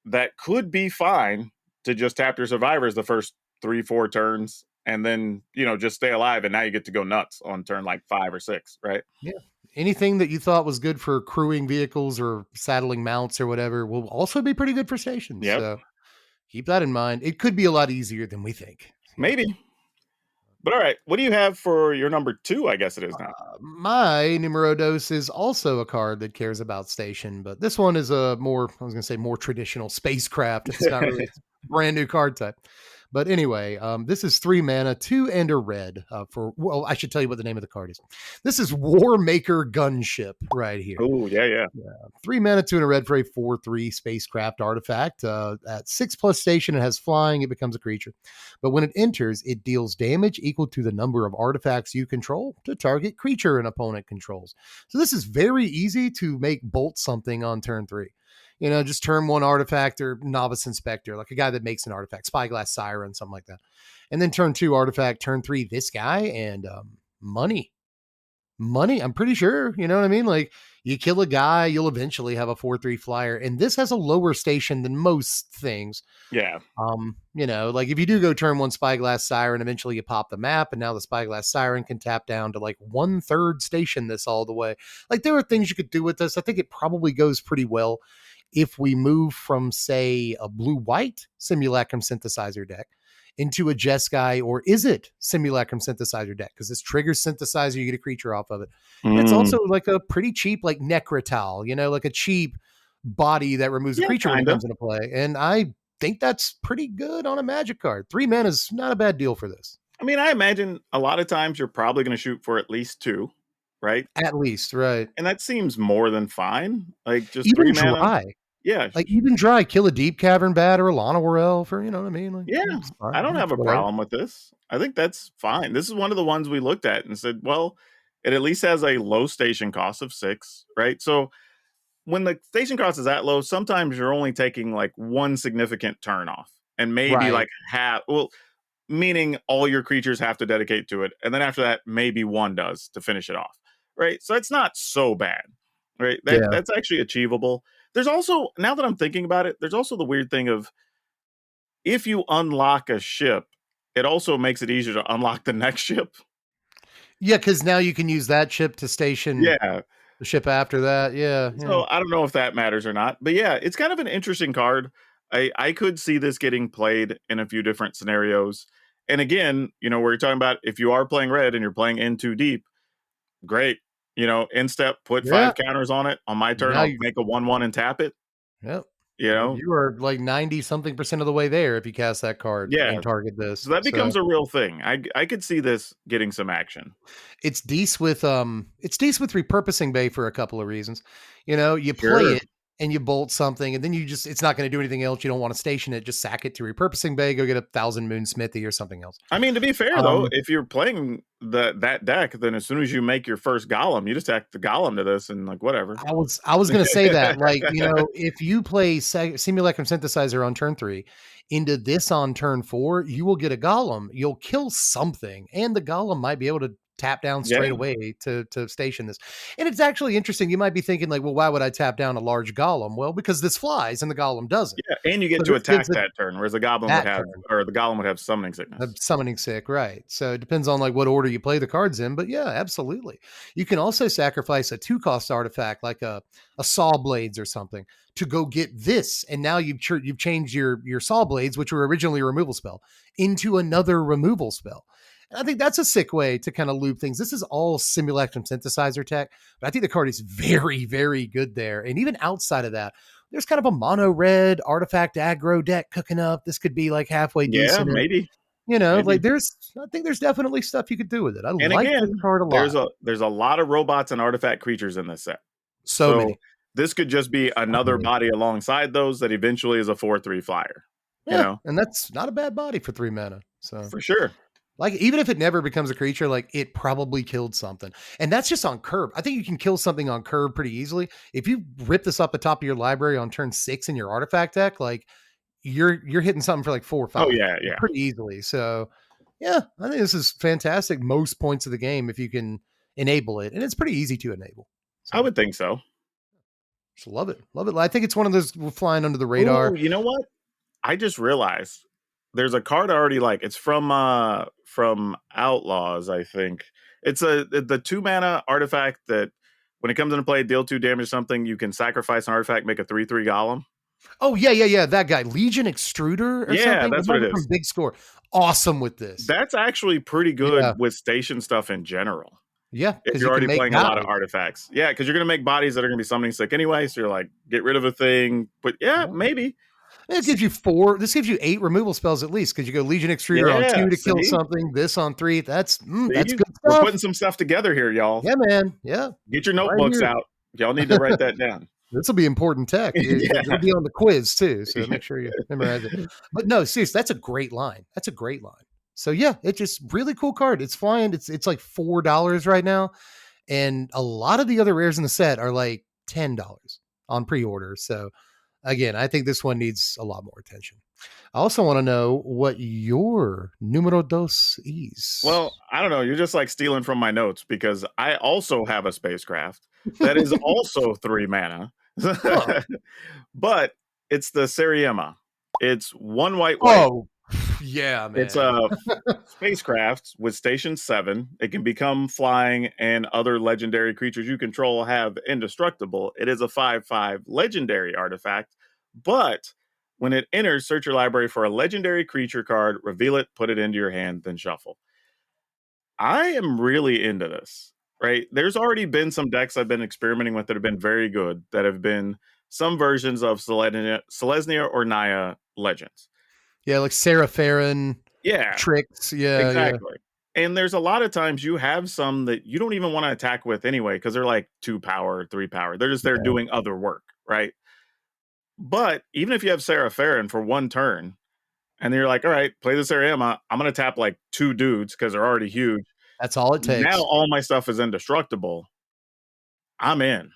That could be fine to just tap your survivors the first 3, 4 turns and then, just stay alive. And now you get to go nuts on turn like 5 or 6, right? Yeah. Anything that you thought was good for crewing vehicles or saddling mounts or whatever will also be pretty good for stations. Yep. So keep that in mind. It could be a lot easier than we think. Maybe. But all right. What do you have for your number 2? I guess it is now. My numero dos is also a card that cares about station, but this one is a more, I was going to say more traditional spacecraft. It's not really a brand new card type. But anyway, this is 3 mana, 2 and a red well, I should tell you what the name of the card is. This is War Maker Gunship right here. Oh, yeah, yeah. 3 mana, 2 and a red for a 4/3 spacecraft artifact. At 6+ station, it has flying. It becomes a creature. But when it enters, it deals damage equal to the number of artifacts you control to target creature an opponent controls. So this is very easy to make bolt something on turn 3. Just turn 1 artifact or novice inspector, like a guy that makes an artifact, spyglass siren, something like that. And then turn 2 artifact, turn 3 this guy, and money. I'm pretty sure. You know what I mean? Like you kill a guy, you'll eventually have a 4/3 flyer. And this has a lower station than most things. Yeah. Like if you do go turn 1 spyglass siren, eventually you pop the map, and now the spyglass siren can tap down to like 1/3 station this all the way. Like there are things you could do with this. I think it probably goes pretty well if we move from, say, a blue-white Simulacrum Synthesizer deck into a Jeskai, or is it Simulacrum Synthesizer deck? Because this triggers Synthesizer, you get a creature off of it. And it's Mm. also like a pretty cheap, like Necrotal, like a cheap body that removes a Yeah, creature when it kind of. comes into play. And I think that's pretty good on a Magic card. 3 mana is not a bad deal for this. I mean, I imagine a lot of times you're probably going to shoot for at least 2. right? At least, right. And that seems more than fine. Like just Even 3 mana. dry. Yeah, Like, even dry, kill a deep cavern bat or a Lana Warel for, you know what I mean? Like, yeah, it's I fine. don't have It's a whatever. problem with this. I think that's fine. This is one of the ones we looked at and said, well, it at least has a low station cost of 6, right? So when the station cost is that low, sometimes you're only taking like one significant turn off and maybe Right. like half, well, meaning all your creatures have to dedicate to it. And then after that, maybe one does to finish it off, right? So it's not so bad, right? Yeah. That's actually achievable. There's also, now that I'm thinking about it, there's also the weird thing of if you unlock a ship, it also makes it easier to unlock the next ship. Yeah, because now you can use that ship to station Yeah. the ship after that. Yeah, yeah. So I don't know if that matters or not, but yeah, it's kind of an interesting card. I could see this getting played in a few different scenarios. And again, we're talking about if you are playing red and you're playing in too deep, great. In step, put Yeah. 5 counters on it. On my turn, Now I'll you make a 1/1 and tap it. yep. You Yep, know, you are like 90 something percent of the way there if you cast that card yeah. and target So this. that So becomes a real thing. I could see this getting some action. it's decent with repurposing Bay for a couple of reasons. You play Sure. it and you bolt something, and then it's not going to do anything else. You don't want to station it, just sack it to repurposing Bay, go get a Thousand Moon Smithy or something else. I mean, to be fair though, Um, if you're playing that deck, then as soon as you make your first golem, you just act the golem to this and like whatever. I was gonna say that, like, if you play Simulacrum Synthesizer on turn 3 into this on turn 4, you will get a golem. You'll kill something, and the golem might be able to tap down straight Yeah, away to station this. And it's actually interesting. You might be thinking, like, well, why would I tap down a large golem? Well, because this flies and the golem doesn't. yeah, and you So get to this gives attack it that turn, whereas the goblin would that have, turn. or the golem would have summoning sickness. Summoning sick, right? So it depends on like what order you play the cards in, but yeah, absolutely. You can also sacrifice a 2-cost artifact like a saw blades or something to go get this, and now you've changed your saw blades, which were originally a removal spell, into another removal spell. And I think that's a sick way to kind of loop things. This is all simulacrum synthesizer tech, but I think the card is very, very good there. And even outside of that, there's kind of a mono red artifact aggro deck cooking up. This could be like halfway Yeah, decent. maybe, Like maybe. I think there's definitely stuff you could do with it. I And like this again, card a lot. there's a lot of robots and artifact creatures in this set. So So many. this could just be So another many. body alongside those that eventually is a 4/3 flyer. You Yeah, know, and that's not a bad body for 3 mana. So, for sure. like, even if it never becomes a creature, like, it probably killed something. And that's just on curve. I think you can kill something on curve pretty easily. If you rip this up the top of your library on turn 6 in your artifact deck, like, you're hitting something for like 4 or Oh 5 yeah, yeah. pretty easily. So, yeah, I think this is fantastic most points of the game if you can enable it, and it's pretty easy to enable. I So would think so. just love it. Love it. I think it's one of those flying under the Oh, radar. you know what? I just realized there's a card I already like. It's from Outlaws, I think. It's the 2 mana artifact that when it comes into play, deal 2 damage to something, you can sacrifice an artifact, make a 3/3 golem. Oh, yeah, yeah, yeah. That guy, Legion Extruder or Yeah, something. that's what it From is. Big Score. Awesome with this. That's actually pretty Yeah. good with station stuff in general. Yeah. If Because you're you can already make playing a lot of battles. artifacts. Yeah, because you're gonna make bodies that are gonna be summoning sick anyway. So you're like, get rid of a thing. But yeah, Yeah. maybe. It gives you 4. This gives you 8 removal spells at least because you go Legion Extruder on Yeah, 2 to kill see? something. This on 3. That's See? good We're stuff. putting some stuff together here, y'all. Yeah, man. Yeah. Get your Right notebooks here. out. Y'all need to write that down. This will be important tech. It'll Yeah. be on the quiz too, so make sure you memorize it. But no, seriously, that's a great line. That's a great line. So yeah, it's just really cool card. It's flying. It's like $4 right now, and a lot of the other rares in the set are like $10 on pre-order. So again, I think this one needs a lot more attention. I also want to know what your numero dos is. Well, I don't know. You're just like stealing from my notes because I also have a spacecraft that is also 3 mana. Huh. But it's the Seriema. It's 1 white. Oh, yeah, It's man. a spacecraft with station 7. It can become flying, and other legendary creatures you control have indestructible. It is a 5/5 legendary artifact, but when it enters, search your library for a legendary creature card, reveal it, put it into your hand, then shuffle. I am really into this, right? There's already been some decks I've been experimenting with that have been very good, that have been some versions of Selesnya or Naya legends. Yeah, like Sarah Farron Yeah, tricks. Yeah, yeah. exactly. And there's a lot of times you have some that you don't even want to attack with anyway because they're like 2 power, 3 power. They're just there Yeah. doing other work, right? But even if you have Sarah Farron for one turn, and you're like, all right, play this area, I'm going to tap like 2 dudes because they're already huge. That's all it Now takes. all my stuff is indestructible. I'm in.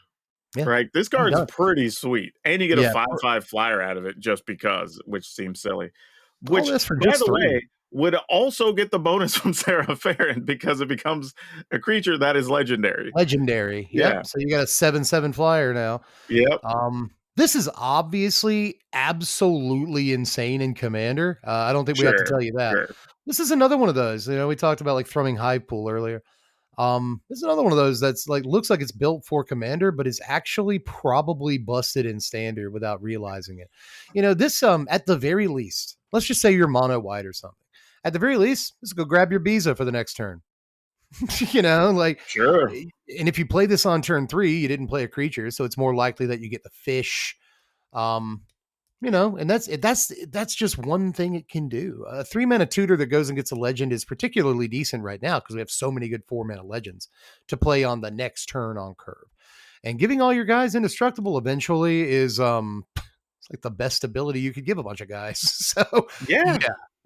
Yeah. Right? This I'm card's done. pretty sweet. And you get a Yeah. 5/5 flyer out of it just because, which seems silly. All Which, this for by just the 3. way, would also get the bonus from Sarah Farron because it becomes a creature that is legendary. Legendary. Yeah. Yep. So you got a 7/7 flyer now. Yep. This is obviously absolutely insane in Commander. I don't think we have to Sure. tell you that. Sure. This is another one of those. You know, we talked about like Thrming Hive pool earlier. This is another one of those that's like looks like it's built for Commander, but is actually probably busted in Standard without realizing it. You know, this at the very least, let's just say you're mono white or something. At the very least, just go grab your Biza for the next turn. You know, like, Sure. and if you play this on turn 3, you didn't play a creature, so it's more likely that you get the fish. Um, you know, and that's just one thing it can do. A 3-mana tutor that goes and gets a legend is particularly decent right now because we have so many good 4-mana legends to play on the next turn on curve. And giving all your guys indestructible eventually is it's like the best ability you could give a bunch of guys. So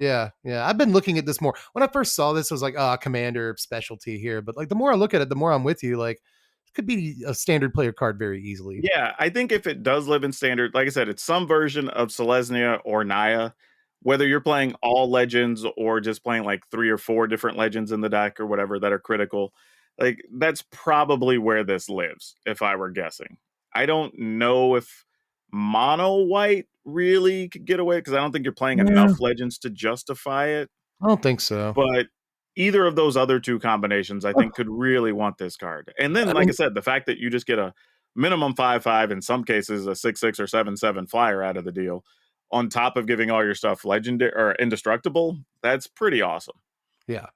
Yeah. yeah. I've been looking at this more. When I first saw this, I was like, commander specialty here. But like the more I look at it, the more I'm with you. Like it could be a standard player card very easily. Yeah, I think if it does live in Standard, like I said, it's some version of Selesnya or Naya. Whether you're playing all legends or just playing like 3 or 4 different legends in the deck or whatever that are critical, like that's probably where this lives, if I were guessing. I don't know if mono white really could get away because I don't think you're playing Yeah, enough legends to justify it. I don't think so. But either of those other 2 combinations, I think, could really want this card. And then, I like I mean, said, the fact that you just get a minimum 5/5, in some cases, a 6/6 or 7/7 flyer out of the deal, on top of giving all your stuff legendary or indestructible, that's pretty awesome. yeah.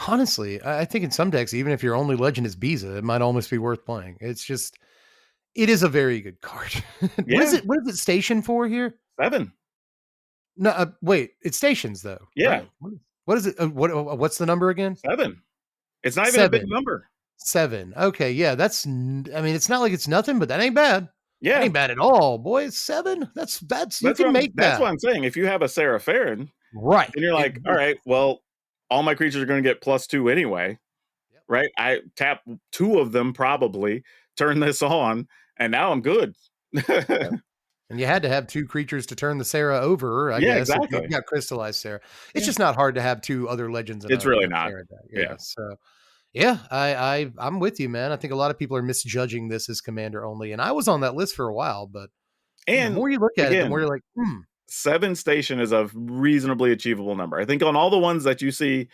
Honestly, I think in some decks, even if your only legend is Biza, it might almost be worth playing. It's just, it is a very good card. What is Yeah, it? What is it stationed for here? 7. No, wait, it stations though, Yeah, right? What is it? What's the number again? 7. It's not even a big 7. number. 7. Okay, yeah, I mean, it's not like it's nothing, but that ain't bad. That Yeah, ain't bad at all, boy. It's 7. That's you can make that's that. what I'm saying. If you have a Sarah Farron, Right. then you're like, all right, well, all my creatures are going to get +2 anyway. Yep, Right? I tap 2 of them probably, turn this on, and now I'm good. yep. And you had to have 2 creatures to turn the Sarah over, I Yeah, guess, if you exactly. got crystallized Sarah. It's Yeah. just not hard to have 2 other legends It's in really a not. Sarah deck. Yeah, Yeah. so yeah, I'm with you, man. I think a lot of people are misjudging this as commander only, and I was on that list for a while, but the And more you look at it, the more again, you're like, "Hmm, 7 station is a reasonably achievable number. I think on all the ones that you see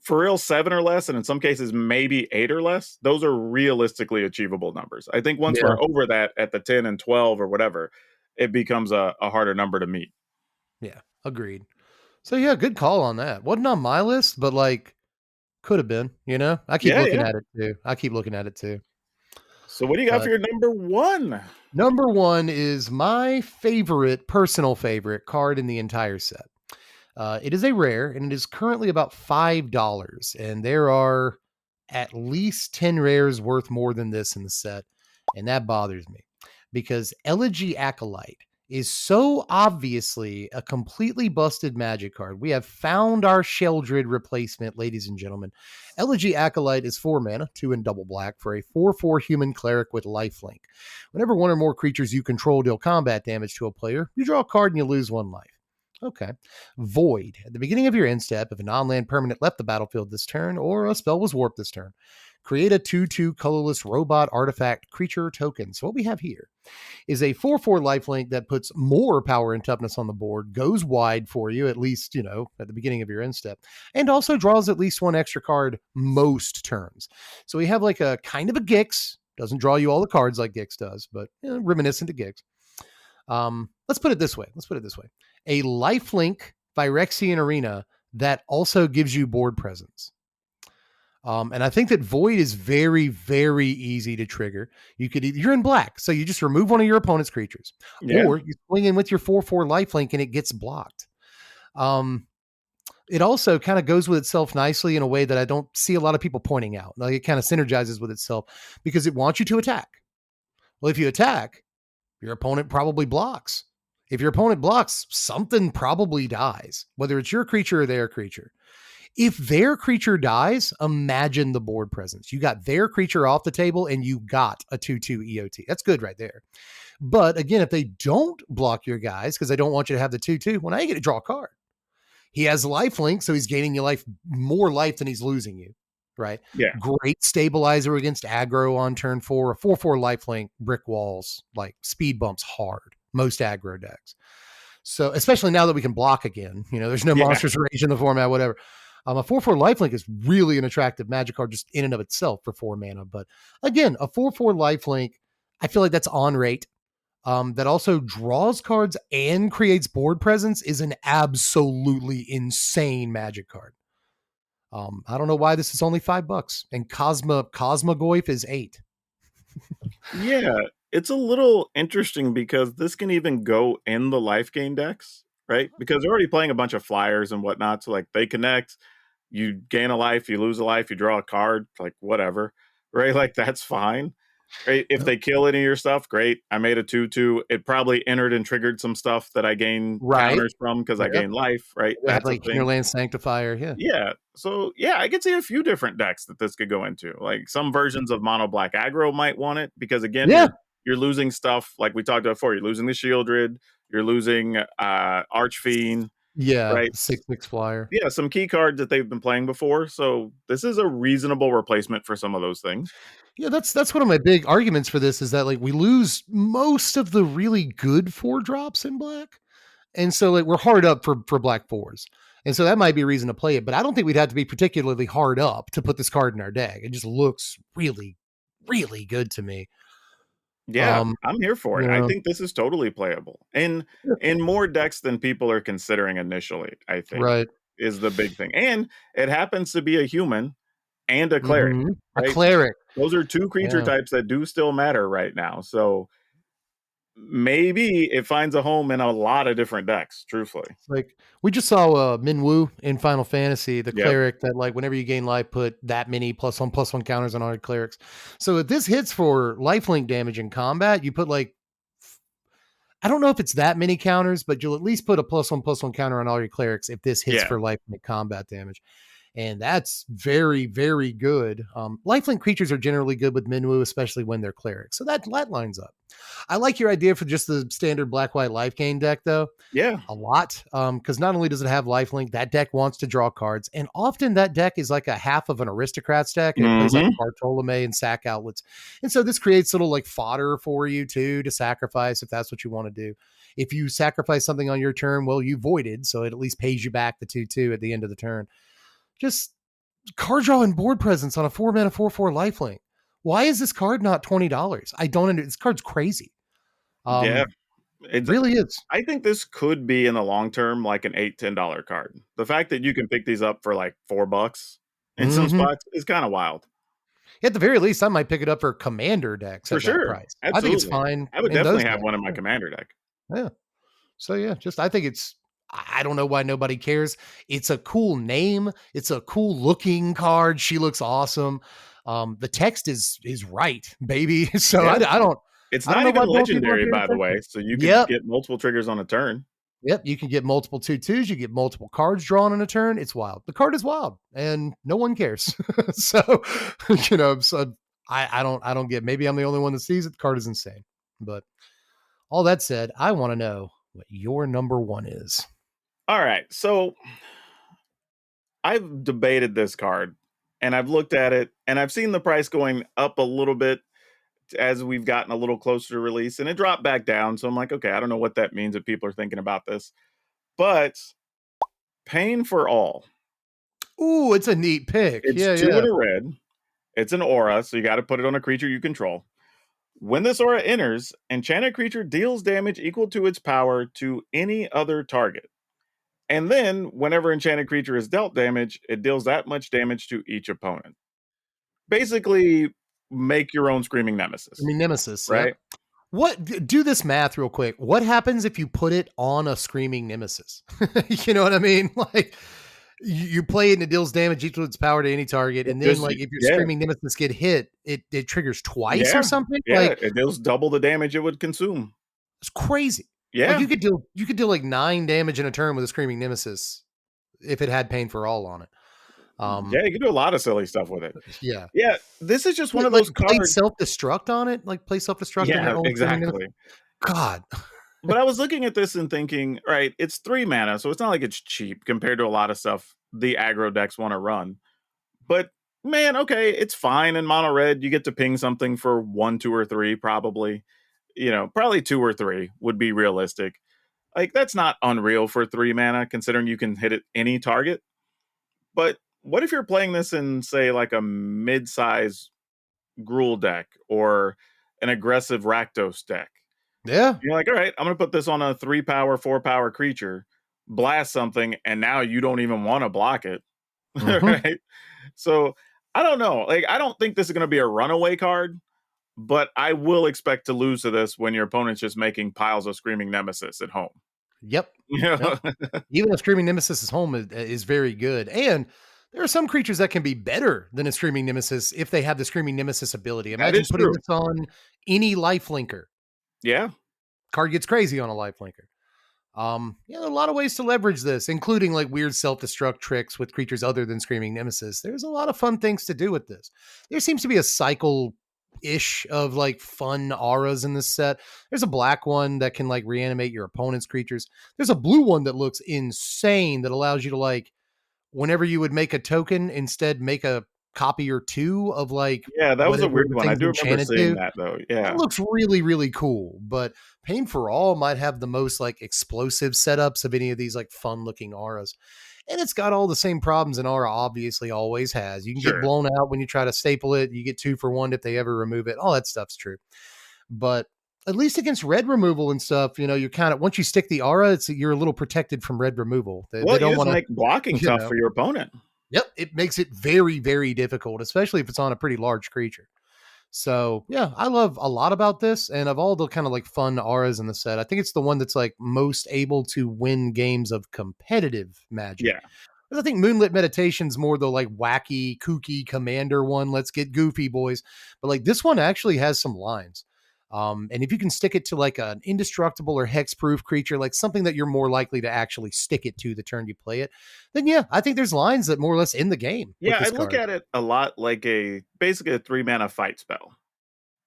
for real 7 or less, and in some cases maybe 8 or less, those are realistically achievable numbers. I think once yeah, we're over that at the 10 and 12 or whatever, it becomes a harder number to meet. yeah, agreed." So yeah, good call on that. Wasn't on my list, but like could have been, you know? I keep Yeah, looking yeah. at it too. I keep looking at it too. So what do you got for But your number 1? number 1 is my favorite, personal favorite card in the entire set. It is a rare, and it is currently about $5, and there are at least 10 rares worth more than this in the set, and that bothers me because Elegy Acolyte is so obviously a completely busted magic card. We have found our Sheldred replacement, ladies and gentlemen. Elegy Acolyte is 4 mana, 2 and double black, for a 4/4 human cleric with lifelink. Whenever one or more creatures you control deal combat damage to a player, you draw a card and you lose 1 life. Okay. Void. At the beginning of your end step, if a non-land permanent left the battlefield this turn or a spell was warped this turn, create a 2/2 colorless robot artifact creature token. So what we have here is a 4/4 lifelink that puts more power and toughness on the board, goes wide for you, at least, you know, at the beginning of your end step, and also draws at least 1 extra card most turns. So we have like a kind of a Gix. Doesn't draw you all the cards like Gix does, but reminiscent of Gix. Let's put it this way. A lifelink Phyrexian Arena that also gives you board presence. And I think that Void is very, very easy to trigger. You're in black, so you just remove one of your opponent's creatures, Yeah. or you swing in with your 4/4 lifelink and it gets blocked. Um, it also kind of goes with itself nicely in a way that I don't see a lot of people pointing out. Like it kind of synergizes with itself because it wants you to attack. Well, if you attack, your opponent probably blocks. If your opponent blocks, something probably dies, whether it's your creature or their creature. If their creature dies, imagine the board presence. You got their creature off the table and you got a 2/2 EOT. That's good right there. But again, if they don't block your guys because they don't want you to have the 2/2, well, now you get to draw a card. He has life link, so he's gaining you life, more life than he's losing you, right? Yeah. Great stabilizer against aggro on turn 4. A 4/4 life link, brick walls, like speed bumps hard, most aggro decks. So, especially now that we can block again, there's no Yeah. monsters rage in the format, whatever. A 4/4 lifelink is really an attractive magic card just in and of itself for 4 mana. But again, a 4/4 lifelink, I feel like that's on rate. That also draws cards and creates board presence is an absolutely insane magic card. I don't know why this is only $5 and Cosmogoyf is 8. Yeah, it's a little interesting because this can even go in the life gain decks, right? Because they're already playing a bunch of flyers and whatnot. So, like, they connect, you gain a life, you lose a life, you draw a card, like, whatever, right? Like, that's fine. Right? If they kill any of your stuff, great. I made a 2/2. It probably entered and triggered some stuff that I gained Right. counters from because I Yep. gained life, right? Have That's a like thing. Hinterland Sanctifier. Yeah. Yeah. So yeah, I could see a few different decks that this could go into. Like some versions of mono black aggro might want it because again, Yeah. you're losing stuff like we talked about before. You're losing the Shieldred, you're losing Archfiend, Yeah. right? 6/6 flyer. Yeah, some key cards that they've been playing before. So this is a reasonable replacement for some of those things. Yeah, that's one of my big arguments for this is that like we lose most of the really good 4 drops in black. And so like we're hard up for black 4s. And so that might be a reason to play it, but I don't think we'd have to be particularly hard up to put this card in our deck. It just looks really, really good to me. Yeah, I'm here for it. I Yeah. think this is totally playable. And in more decks than people are considering initially, I think, Right. is the big thing. And it happens to be a human and a cleric, Mm-hmm. A right? cleric. Those are 2 creature Yeah. types that do still matter right now. So maybe it finds a home in a lot of different decks, truthfully. Like we just saw Minwoo in Final Fantasy, the Yep. cleric that like whenever you gain life, put that many +1/+1 counters on all your clerics. So if this hits for lifelink damage in combat, you put like I don't know if it's that many counters, but you'll at least put a +1/+1 counter on all your clerics if this hits Yeah. for lifelink combat damage. And that's very, very good. Lifelink creatures are generally good with Minwoo, especially when they're clerics. So that lines up. I like your idea for just the standard black-white life gain deck, though. Yeah. A lot, because not only does it have lifelink, that deck wants to draw cards, and often that deck is like a half of an aristocrats deck, and it plays like Bartolome and sack outlets, and so this creates little like fodder for you too to sacrifice if that's what you want to do. If you sacrifice something on your turn, well, you voided, so it at least pays you back the 2/2 at the end of the turn. Just card draw and board presence on a 4-mana 4/4 lifelink. Why is this card not $20? I don't understand. This card's crazy. Yeah. It's Really is. I think this could be in the long term like an $8-10 card. The fact that you can pick these up for like $4 in some spots is kind of wild. At the very least, I might pick it up for commander decks For at that sure. price. Absolutely. I think it's fine. I would in definitely those have decks. one in my commander deck. Yeah. So yeah, just I think it's I don't know why nobody cares. It's a cool name. It's a cool looking card. She looks awesome. The text is right, baby. So Yeah. I don't It's I don't not know why even most people aren't legendary, paying by the way, attention. so you can Yep. get multiple triggers on a turn. Yep, you can get multiple 2/2s, you get multiple cards drawn in a turn. It's wild. The card is wild, and no one cares. So, so I don't get. Maybe I'm the only one that sees it. The card is insane. But all that said, I want to know what your number one is. All right, so I've debated this card, and I've looked at it, and I've seen the price going up a little bit as we've gotten a little closer to release, and it dropped back down. So I'm like, okay, I don't know what that means if people are thinking about this, but Pain for All. Ooh, it's a neat pick. It's Yeah, 2 yeah. in a red. It's an aura, so you got to put it on a creature you control. When this aura enters, enchanted creature deals damage equal to its power to any other target. And then, whenever enchanted creature is dealt damage, it deals that much damage to each opponent. Basically, make your own Screaming Nemesis. I mean, Nemesis. Right? Yep. What? Do this math real quick. What happens if you put it on a Screaming Nemesis? You know what I mean? Like, You play it and it deals damage equal to its power to any target, and then Just like if your yeah, Screaming Nemesis get hit, it triggers twice or yeah, something. yeah. Like It deals double the damage it would consume. it's crazy. Like Yeah, you could deal like 9 damage in a turn with a Screaming Nemesis if it had Pain for All on it. yeah. You can do a lot of silly stuff with it. Yeah. Yeah, this is just one of Like those play cards. self destruct on it, like play self destruct on Yeah, your own Screaming Nemesis. exactly. God. But I was looking at this and thinking, right, it's 3 mana, so it's not like it's cheap compared to a lot of stuff the aggro decks want to run. But man, okay, it's fine in mono red. You get to ping something for 1, 2, or 3, probably. Probably 2 or 3 would be realistic. Like, that's not unreal for 3 mana, considering you can hit it any target. But what if you're playing this in, say, like a mid-size Gruul deck or an aggressive Rakdos deck? Yeah. You're like, all right, I'm going to put this on a 3 power, 4 power creature, blast something, and now you don't even want to block it. Mhm. Right? So I don't know. Like, I don't think this is going to be a runaway card, but I will expect to lose to this when your opponent's just making piles of Screaming Nemesis at home. Yep. You Yep. know? Even a Screaming Nemesis' home is very good. And there are some creatures that can be better than a Screaming Nemesis if they have the Screaming Nemesis ability. That Imagine is putting true. this on any lifelinker. Yeah. Card gets crazy on a lifelinker. There are a lot of ways to leverage this, including like weird self-destruct tricks with creatures other than Screaming Nemesis. There's a lot of fun things to do with this. There seems to be a cycle ish of like fun auras in this set. There's a black one that can like reanimate your opponent's creatures. There's a blue one that looks insane that allows you to like whenever you would make a token, instead make a copy or two of like Yeah, that was a whatever weird the one. I thing's do remember enchanted seeing to. that though. That Yeah. looks really, really cool. But Pain for All might have the most like explosive setups of any of these like fun looking auras. And it's got all the same problems an aura obviously always has. You can get Sure. blown out when you try to staple it. You get 2 for 1 if they ever remove it. All that stuff's true. But at least against red removal and stuff, you're kind of once you stick the aura, you're a little protected from red removal. They Well, you don't just want to, make blocking you tough know. for your opponent. Yep, it makes it very, very difficult, especially if it's on a pretty large creature. So yeah, I love a lot about this, and of all the kind of like fun auras in the set, I think it's the one that's like most able to win games of competitive Magic. Yeah. Because I think Moonlit Meditation's more the like wacky, kooky commander one. Let's get goofy, boys. But like this one actually has some lines. And if you can stick it to like an indestructible or hexproof creature, like something that you're more likely to actually stick it to the turn you play it, then yeah, I think there's lines that more or less end the game with Yeah, I this look card. at it a lot like basically a 3 mana fight spell,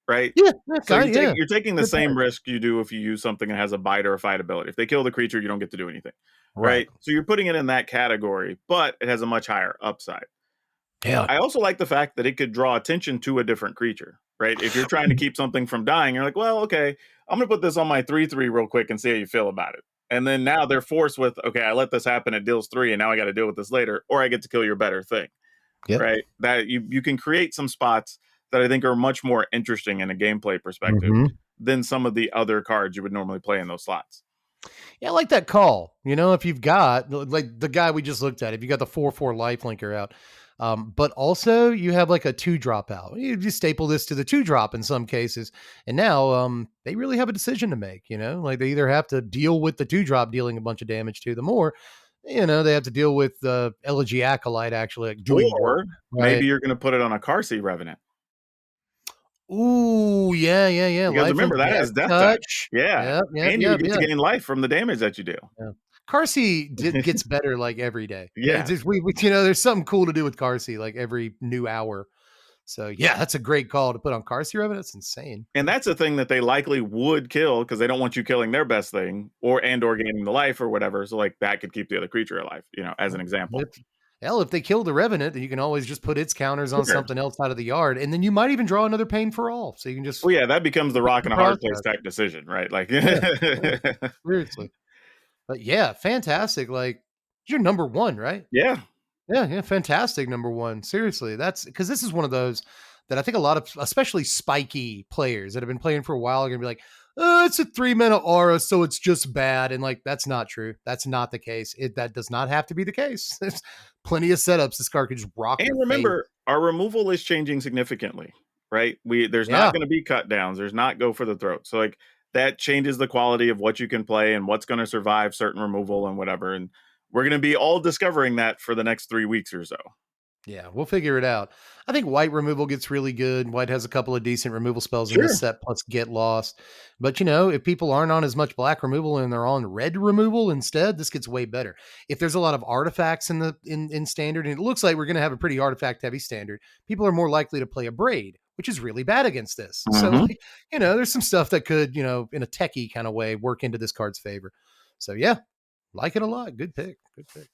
right? Yeah, So kind yeah. you're taking the Good same point. risk you do if you use something that has a bite or a fight ability. If they kill the creature, you don't get to do anything, Right. right? So you're putting it in that category, but it has a much higher upside. Yeah. I also like the fact that it could draw attention to a different creature, right? If you're trying to keep something from dying, you're like, well, okay, I'm going to put this on my 3/3 real quick and see how you feel about it. And then now they're forced with, okay, I let this happen, it deals 3, and now I got to deal with this later, or I get to kill your better thing, Yep. right? That you can create some spots that I think are much more interesting in a gameplay perspective Mhm. than some of the other cards you would normally play in those slots. Yeah, I like that call. If you've got like the guy we just looked at, if you got the 4/4 life linker out, but also you have like a 2-drop out. You just staple this to the 2-drop in some cases. And now they really have a decision to make. Like they either have to deal with the 2-drop dealing a bunch of damage to them, or they have to deal with the Elegacolyte actually like doing work, Or maybe right? you're going to put it on a Carsey Revenant. Ooh, yeah, yeah, yeah. Because Lifelink remember, that death has death touch. touch. Yeah. Yep, yep, And you yep, would get to yep. gain life from the damage that you deal. Yeah. Carsey gets better like every day. It's Yeah. just, there's something cool to do with Carsey like every new hour. So yeah, that's a great call to put on Carsey Revenant. That's insane. And that's a thing that they likely would kill because they don't want you killing their best thing or gaining the life or whatever. So like that could keep the other creature alive, as an example. If they kill the Revenant, then you can always just put its counters on Sure. something else out of the yard, and then you might even draw another Pain for All. So you can just Well, yeah, that becomes the repeat rock the and a hard place process. type decision, right? Like, Yeah, yeah, seriously. But yeah, fantastic. Like you're number one, right? yeah, Yeah, yeah, fantastic. Number one. Seriously, that's because this is one of those that I think a lot of, especially spiky players that have been playing for a while, are gonna be like, "Oh, it's a 3 mana aura, so it's just bad." And like, that's not true. That's not the case. That does not have to be the case. There's plenty of setups this card could just rock and your face. remember, our removal is changing significantly, right? There's not Yeah, going to be cut downs. There's not go for the throat. So like that changes the quality of what you can play and what's going to survive certain removal and whatever. And we're going to be all discovering that for the next 3 weeks or so. Yeah, we'll figure it out. I think white removal gets really good. White has a couple of decent removal spells in this Sure. set, plus Get Lost. But if people aren't on as much black removal and they're on red removal instead, this gets way better. If there's a lot of artifacts in standard, and it looks like we're going to have a pretty artifact heavy standard, people are more likely to play a braid, which is really bad against this. So, Mhm. there's some stuff that could, in a techie kind of way, work into this card's favor. So yeah, like it a lot. Good pick. Good pick.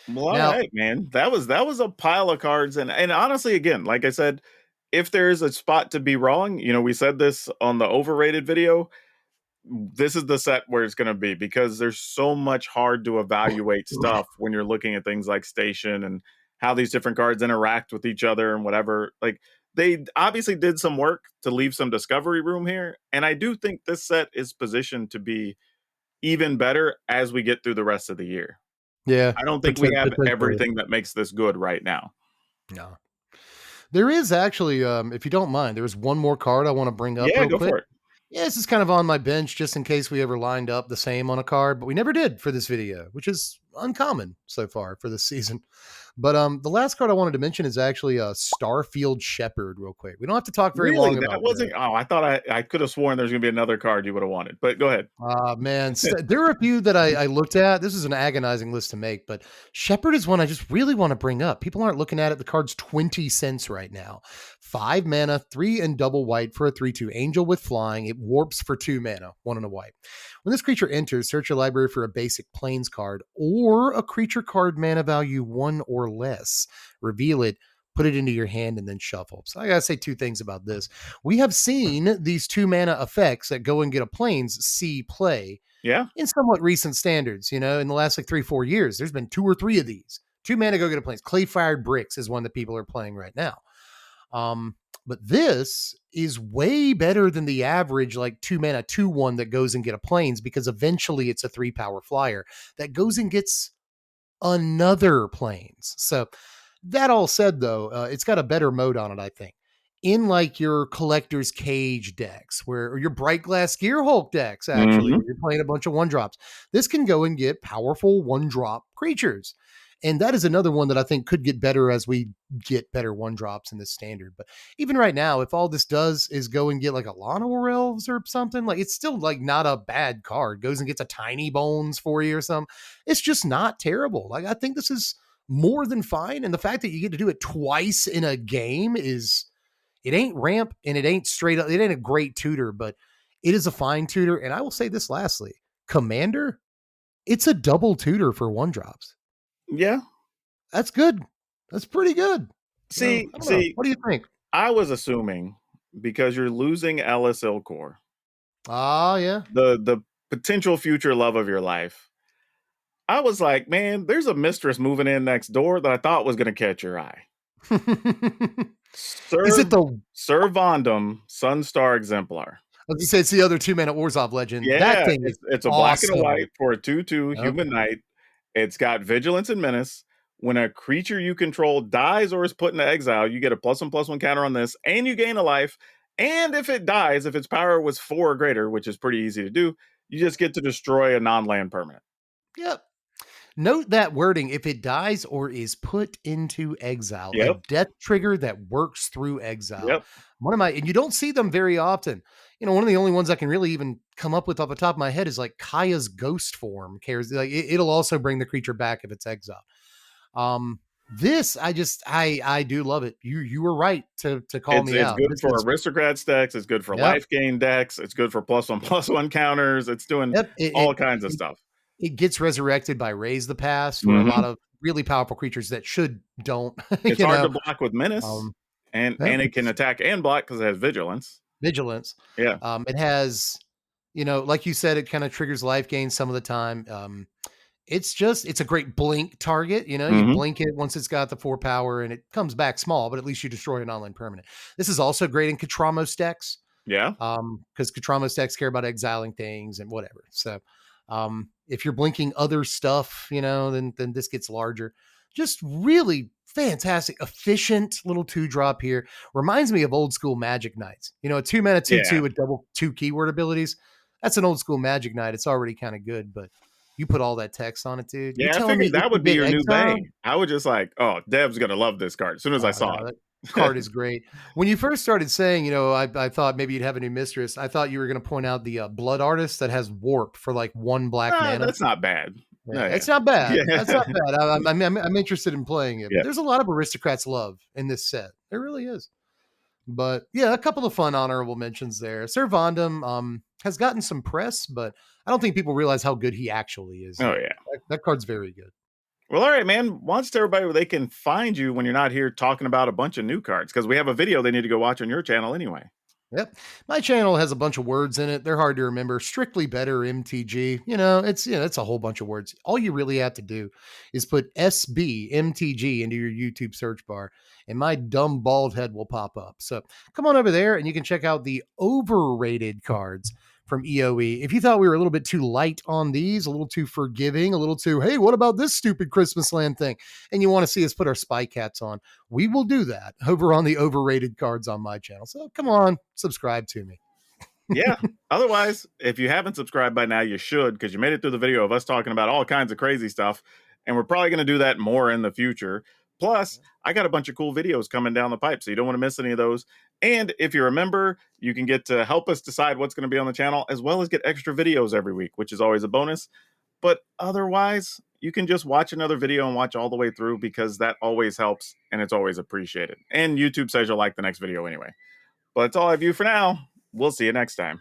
Well, all Now, right, man. That was a pile of cards, and honestly, again, like I said, if there's a spot to be wrong, we said this on the overrated video. This is the set where it's going to be because there's so much hard to evaluate stuff when you're looking at things like station and how these different cards interact with each other and whatever. Like they obviously did some work to leave some discovery room here, and I do think this set is positioned to be even better as we get through the rest of the year. yeah, I don't think we have potentially. everything that makes this good right now. No. There is actually, if you don't mind, there's one more card I want to bring up Yeah, real go quick. for it. Yeah, this is kind of on my bench just in case we ever lined up the same on a card, but we never did for this video, which is uncommon so far for this season. But the last card I wanted to mention is actually a Starfield Shepherd, real quick. We don't have to talk very Really? long That about this. wasn't I thought I could have sworn there's gonna be another card you would have wanted, but go ahead. Man, there are a few that I looked at. This is an agonizing list to make, but Shepherd is one I just really want to bring up. People aren't looking at it. The card's 20 cents right now. 5 mana, 3 and double white for a 3/2 angel with flying. It warps for 2 mana, 1 and a white. When this creature enters, search your library for a basic plains card or a creature card mana value 1 or less. Reveal it, put it into your hand, and then shuffle. So I gotta say two things about this. We have seen these 2 mana effects that go and get a plains see play Yeah. in somewhat recent standards. In the last like 3-4 years, there's been 2 or 3 of these. 2 mana go get a plains. Clay Fired Bricks is one that people are playing right now. But this is way better than the average like 2 mana 2/1 that goes and get a plains, because eventually it's a 3 power flyer that goes and gets another plains. So that all said, though, it's got a better mode on it, I think. In like your Collector's Cage decks, or your Bright Glass Gear Hulk decks, actually, Mhm. where you're playing a bunch of 1-drops, this can go and get powerful 1-drop creatures. And that is another one that I think could get better as we get better 1-drops in this standard. But even right now, if all this does is go and get like a Lana War Elves or something, like it's still like not a bad card. Goes and gets a Tiny Bones for you or something. It's just not terrible. Like I think this is more than fine. And the fact that you get to do it twice in a game it ain't ramp and it ain't straight up. It ain't a great tutor, but it is a fine tutor. And I will say this lastly, Commander, it's a double tutor for 1-drops. Yeah. That's good. That's pretty good. Well, See I don't know. see, What do you think? I was assuming because you're losing Ellis Ilcor, Ah, yeah. the potential future love of your life. I was like, "Man, there's a mistress moving in next door that I thought was gonna catch your eye." Is it Sir the? Sir Vondum, Sunstar Exemplar. As you say, it's the other 2 mana Orzhov legend. That Yeah, thing is it's a black and a awesome. white for a 2/2 human Okay. knight. It's got vigilance and menace. When a creature you control dies or is put into exile, you get a +1/+1 counter on this, and you gain a life. And if it dies, if its power was 4 or greater, which is pretty easy to do, you just get to destroy a non-land permanent. Yep. Note that wording: if it dies or is put into exile, a Yep, death trigger that works through exile. yep. And you don't see them very often. One of the only ones I can really even come up with off the top of my head is like Kaya's ghost form cares. Like it'll also bring the creature back if it's exiled. Um, this I do love it. You were right to call It's me it's out. good This for is aristocrats decks. It's good for yep, life gain decks. It's good for +1/+1 counters. It's doing yep. all kinds of It stuff. it gets resurrected by Raise the Past, where a lot Mhm. of really powerful creatures that should don't, It's you hard know. to block with menace, Um, yep, and it can it's attack and block because it has vigilance. vigilance. Yeah. It has, like you said, it kind of triggers life gain some of the time. It's a great blink target. You Mhm. blink it once it's got the 4 power and it comes back small, but at least you destroy an online permanent. This is also great in Katramos decks, Yeah. because Katramos decks care about exiling things and whatever. So if you're blinking other stuff, then this gets larger. Just really fantastic, efficient little 2-drop here. Reminds me of old school Magic Knights. A 2 mana 2/2 Yeah. with double 2 keyword abilities. That's an old school Magic Knight. It's already kind of good, but You put all that text on it, dude. You Yeah, I telling me figured it that can would be get your new exiled? bane. I was just like, oh, Dev's gonna love this card as soon as I Oh, saw no, that it. card is great. When you first started saying, I thought maybe you'd have a new mistress. I thought you were going to point out the blood artist that has warp for like 1 black mana. That's not bad. Yeah, Oh, yeah. it's not bad. That's Yeah. not bad. I'm interested in playing it. Yeah. There's a lot of aristocrats love in this set. There really is. But yeah, a couple of fun honorable mentions there. Servandum has gotten some press, but I don't think people realize how good he actually is Oh, yet. yeah. That card's very good. Well, all right, man. Wants to everybody where they can find you when you're not here talking about a bunch of new cards because we have a video they need to go watch on your channel anyway. Yep. My channel has a bunch of words in it. They're hard to remember. Strictly Better MTG. It's a whole bunch of words. All you really have to do is put SB MTG into your YouTube search bar, and my dumb bald head will pop up. So come on over there and you can check out the overrated cards from EoE. If you thought we were a little bit too light on these, a little too forgiving, a little too, hey, what about this stupid Christmas land thing? And you want to see us put our spy cats on, we will do that over on the overrated cards on my channel. So come on, subscribe to me. Yeah. Otherwise, if you haven't subscribed by now, you should because you made it through the video of us talking about all kinds of crazy stuff. And we're probably going to do that more in the future. Plus, I got a bunch of cool videos coming down the pipe, so you don't want to miss any of those. And if you're a member, you can get to help us decide what's going to be on the channel, as well as get extra videos every week, which is always a bonus. But otherwise, you can just watch another video and watch all the way through because that always helps and it's always appreciated. And YouTube says you'll like the next video anyway. But that's all I have you for now. We'll see you next time.